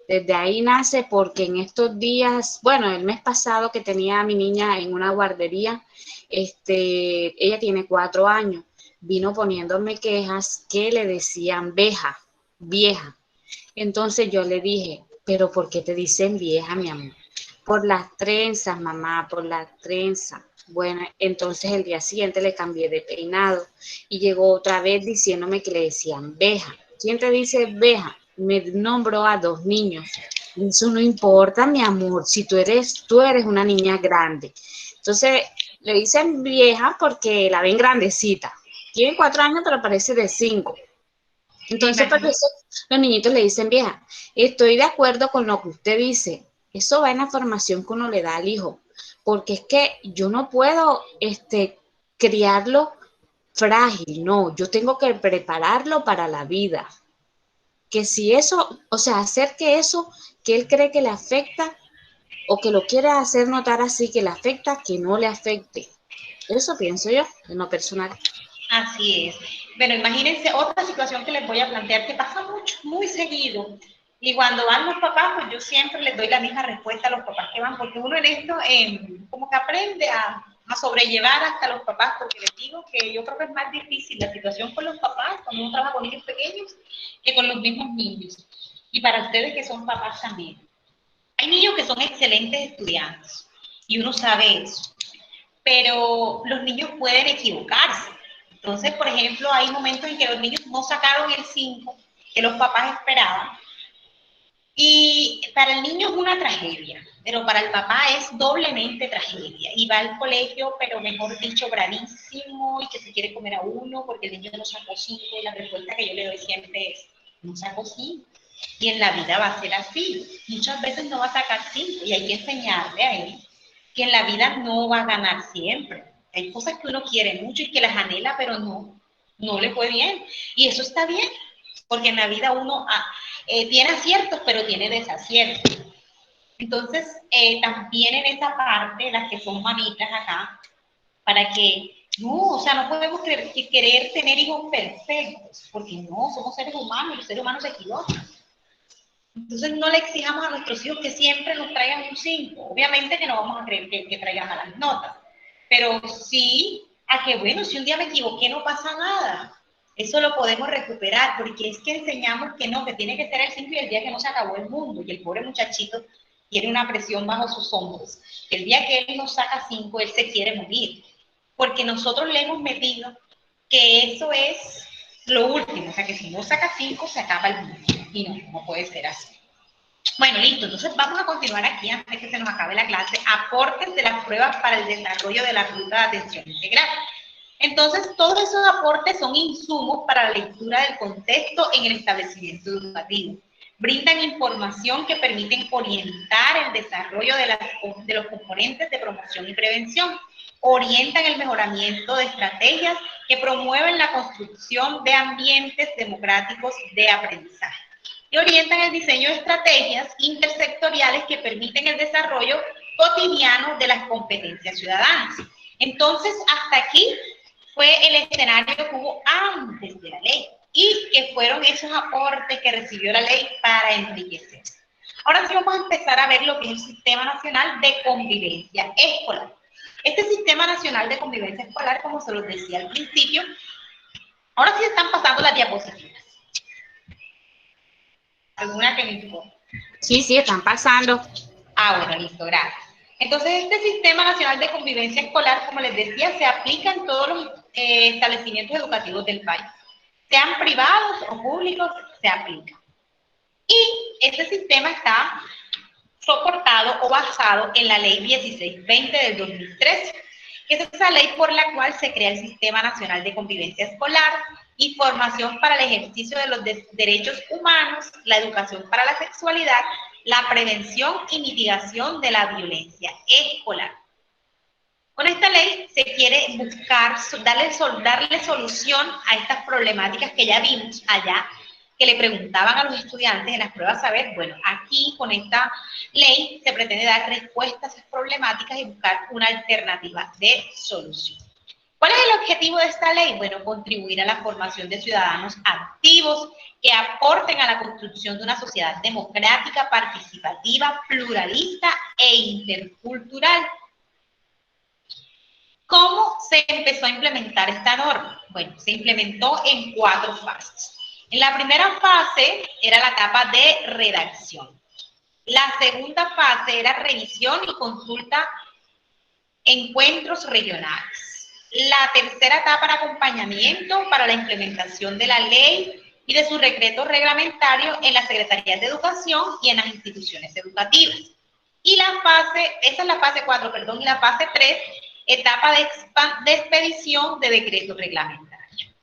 Desde ahí nace porque en estos días, bueno, el mes pasado que tenía a mi niña en una guardería, ella tiene 4 años, vino poniéndome quejas que le decían vieja. Entonces yo le dije, ¿pero por qué te dicen vieja, mi amor? Por las trenzas, mamá, por las trenzas. Bueno, entonces el día siguiente le cambié de peinado y llegó otra vez diciéndome que le decían veja. ¿Quién te dice veja? Me nombró a 2 niños. Eso no importa, mi amor, si tú eres una niña grande. Entonces le dicen vieja porque la ven grandecita. Tiene 4 años, pero parece de 5. Entonces, por eso los niñitos le dicen, vieja, estoy de acuerdo con lo que usted dice. Eso va en la formación que uno le da al hijo, porque es que yo no puedo criarlo frágil, no, yo tengo que prepararlo para la vida. Que si eso, o sea, hacer que eso que él cree que le afecta o que lo quiere hacer notar así que le afecta, que no le afecte. Eso pienso yo, en lo personal. Así es. Bueno, imagínense otra situación que les voy a plantear que pasa mucho, muy seguido. Y cuando van los papás, pues yo siempre les doy la misma respuesta a los papás que van, porque uno en esto como que aprende a sobrellevar hasta los papás, porque les digo que yo creo que es más difícil la situación con los papás cuando uno trabaja con niños pequeños que con los mismos niños. Y para ustedes que son papás también. Hay niños que son excelentes estudiantes y uno sabe eso, pero los niños pueden equivocarse. Entonces, por ejemplo, hay momentos en que los niños no sacaron el 5 que los papás esperaban. Y para el niño es una tragedia, pero para el papá es doblemente tragedia. Y va al colegio, pero mejor dicho, bravísimo, y que se quiere comer a uno porque el niño no sacó 5. Y la respuesta que yo le doy siempre es, no sacó 5. Y en la vida va a ser así. Muchas veces no va a sacar 5 y hay que enseñarle a él que en la vida no va a ganar siempre. Hay cosas que uno quiere mucho y que las anhela, pero no le fue bien. Y eso está bien, porque en la vida uno tiene aciertos, pero tiene desaciertos. Entonces, también en esa parte, las que son mamitas acá, para que, no, o sea, no podemos querer tener hijos perfectos, porque no, somos seres humanos, y los seres humanos se equivocan. Entonces, no le exijamos a nuestros hijos que siempre nos traigan un 5. Obviamente que no vamos a creer que traigan malas notas, pero sí a que, bueno, si un día me equivoqué, no pasa nada. Eso lo podemos recuperar, porque es que enseñamos que no, que tiene que ser el 5 y el día que no se acabó el mundo. Y el pobre muchachito tiene una presión bajo sus hombros. El día que él no saca 5, él se quiere morir. Porque nosotros le hemos metido que eso es lo último. O sea, que si no saca 5, se acaba el mundo. Y no puede ser así. Bueno, listo. Entonces vamos a continuar aquí antes de que se nos acabe la clase. Aportes de las pruebas para el desarrollo de la ruta de atención integral. Entonces, todos esos aportes son insumos para la lectura del contexto en el establecimiento educativo. Brindan información que permiten orientar el desarrollo de los componentes de promoción y prevención. Orientan el mejoramiento de estrategias que promueven la construcción de ambientes democráticos de aprendizaje. Y orientan el diseño de estrategias intersectoriales que permiten el desarrollo cotidiano de las competencias ciudadanas. Entonces, hasta aquí fue el escenario que hubo antes de la ley y que fueron esos aportes que recibió la ley para enriquecerse. Ahora sí vamos a empezar a ver lo que es el Sistema Nacional de Convivencia Escolar. Este Sistema Nacional de Convivencia Escolar, como se los decía al principio, ahora sí están pasando las diapositivas. ¿Alguna que me informe? Sí, están pasando. Bueno, listo, gracias. Entonces, este Sistema Nacional de Convivencia Escolar, como les decía, se aplica en todos los establecimientos educativos del país. Sean privados o públicos, se aplica. Y este sistema está soportado o basado en la Ley 1620 del 2013, que es esa ley por la cual se crea el Sistema Nacional de Convivencia Escolar y formación para el ejercicio de los derechos humanos, la educación para la sexualidad, la prevención y mitigación de la violencia escolar. Con esta ley se quiere buscar darle solución a estas problemáticas que ya vimos allá, que le preguntaban a los estudiantes en las pruebas saber. Bueno, aquí con esta ley se pretende dar respuesta a esas problemáticas y buscar una alternativa de solución. ¿Cuál es el objetivo de esta ley? Bueno, contribuir a la formación de ciudadanos activos que aporten a la construcción de una sociedad democrática, participativa, pluralista e intercultural. ¿Cómo se empezó a implementar esta norma? Bueno, se implementó en 4 fases. En la primera fase era la etapa de redacción. La segunda fase era revisión y consulta, encuentros regionales. La tercera etapa era acompañamiento para la implementación de la ley y de sus decretos reglamentarios en las secretarías de educación y en las instituciones educativas. Y esa es la fase 4, perdón, y la fase 3, etapa de expedición de decretos reglamentarios.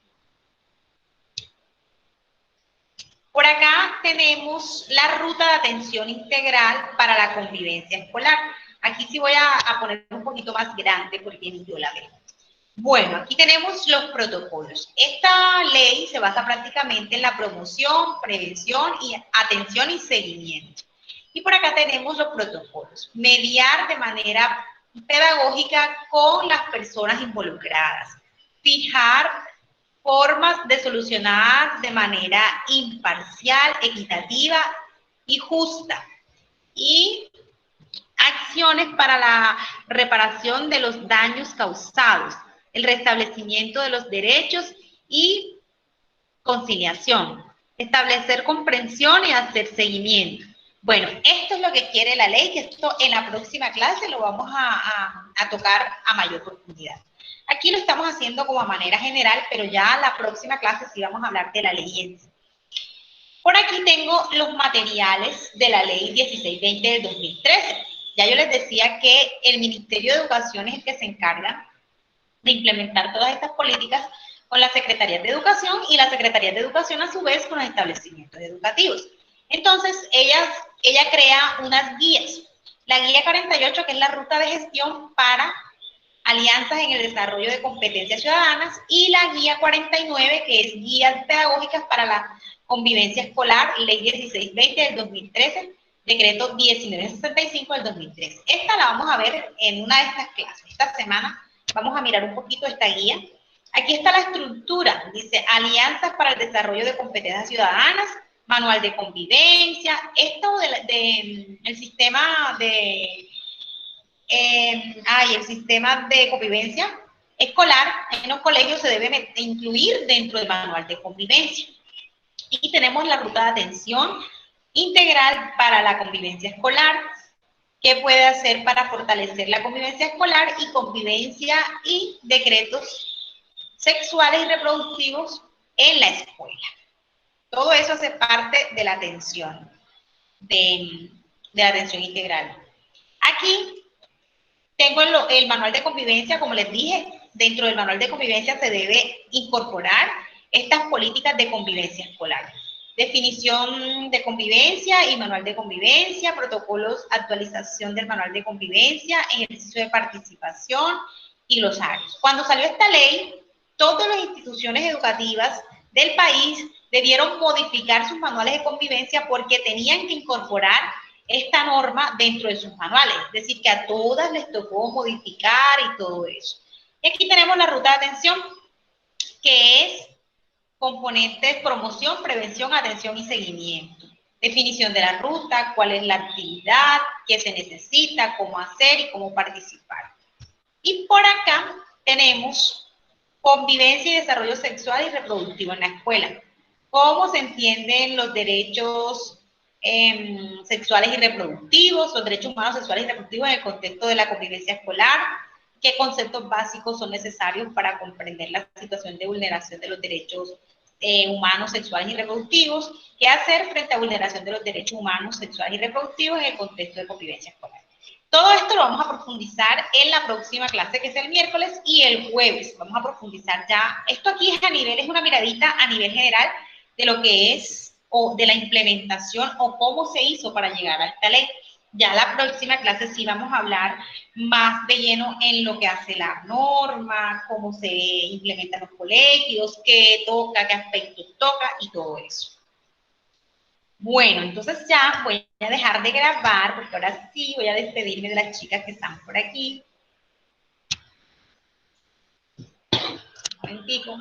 Por acá tenemos la ruta de atención integral para la convivencia escolar. Aquí sí voy a poner un poquito más grande porque ni yo la veo. Bueno, aquí tenemos los protocolos. Esta ley se basa prácticamente en la promoción, prevención y atención y seguimiento. Y por acá tenemos los protocolos. Mediar de manera pedagógica con las personas involucradas. Fijar formas de solucionar de manera imparcial, equitativa y justa. Y acciones para la reparación de los daños causados, el restablecimiento de los derechos y conciliación, establecer comprensión y hacer seguimiento. Bueno, esto es lo que quiere la ley, que esto en la próxima clase lo vamos a tocar a mayor profundidad. Aquí lo estamos haciendo como a manera general, pero ya la próxima clase sí vamos a hablar de la ley en sí. Por aquí tengo los materiales de la ley 1620 del 2013. Ya yo les decía que el Ministerio de Educación es el que se encarga de implementar todas estas políticas con las Secretarías de Educación y las Secretarías de Educación a su vez con los establecimientos educativos. Entonces, ella crea unas guías. La guía 48, que es la ruta de gestión para alianzas en el desarrollo de competencias ciudadanas, y la guía 49, que es guías pedagógicas para la convivencia escolar, ley 1620 del 2013, decreto 1965 del 2013. Esta la vamos a ver en una de estas clases. Esta semana vamos a mirar un poquito esta guía. Aquí está la estructura, dice alianzas para el desarrollo de competencias ciudadanas, manual de convivencia, esto el sistema el sistema de convivencia escolar en los colegios se debe incluir dentro del manual de convivencia. Y tenemos la ruta de atención integral para la convivencia escolar, qué puede hacer para fortalecer la convivencia escolar y convivencia y decretos sexuales y reproductivos en la escuela. Todo eso hace parte de la atención, de la atención integral. Aquí tengo el manual de convivencia, como les dije, dentro del manual de convivencia se debe incorporar estas políticas de convivencia escolar. Definición de convivencia y manual de convivencia, protocolos, actualización del manual de convivencia, ejercicio de participación y glosarios. Cuando salió esta ley, todas las instituciones educativas del país debieron modificar sus manuales de convivencia porque tenían que incorporar esta norma dentro de sus manuales, es decir, que a todas les tocó modificar y todo eso. Y aquí tenemos la ruta de atención, que es componentes, promoción, prevención, atención y seguimiento. Definición de la ruta, cuál es la actividad, qué se necesita, cómo hacer y cómo participar. Y por acá tenemos convivencia y desarrollo sexual y reproductivo en la escuela. Cómo se entienden los derechos sexuales y reproductivos, los derechos humanos sexuales y reproductivos en el contexto de la convivencia escolar, qué conceptos básicos son necesarios para comprender la situación de vulneración de los derechos humanos sexuales y reproductivos, qué hacer frente a vulneración de los derechos humanos sexuales y reproductivos en el contexto de convivencia escolar. Todo esto lo vamos a profundizar en la próxima clase, que es el miércoles, y el jueves vamos a profundizar ya. Esto aquí es a nivel, es una miradita a nivel general de lo que es o de la implementación o cómo se hizo para llegar a esta ley. Ya la próxima clase sí vamos a hablar más de lleno en lo que hace la norma, cómo se implementan los colegios, qué toca, qué aspectos toca y todo eso. Bueno, entonces ya voy a dejar de grabar porque ahora sí voy a despedirme de las chicas que están por aquí. Un momentico.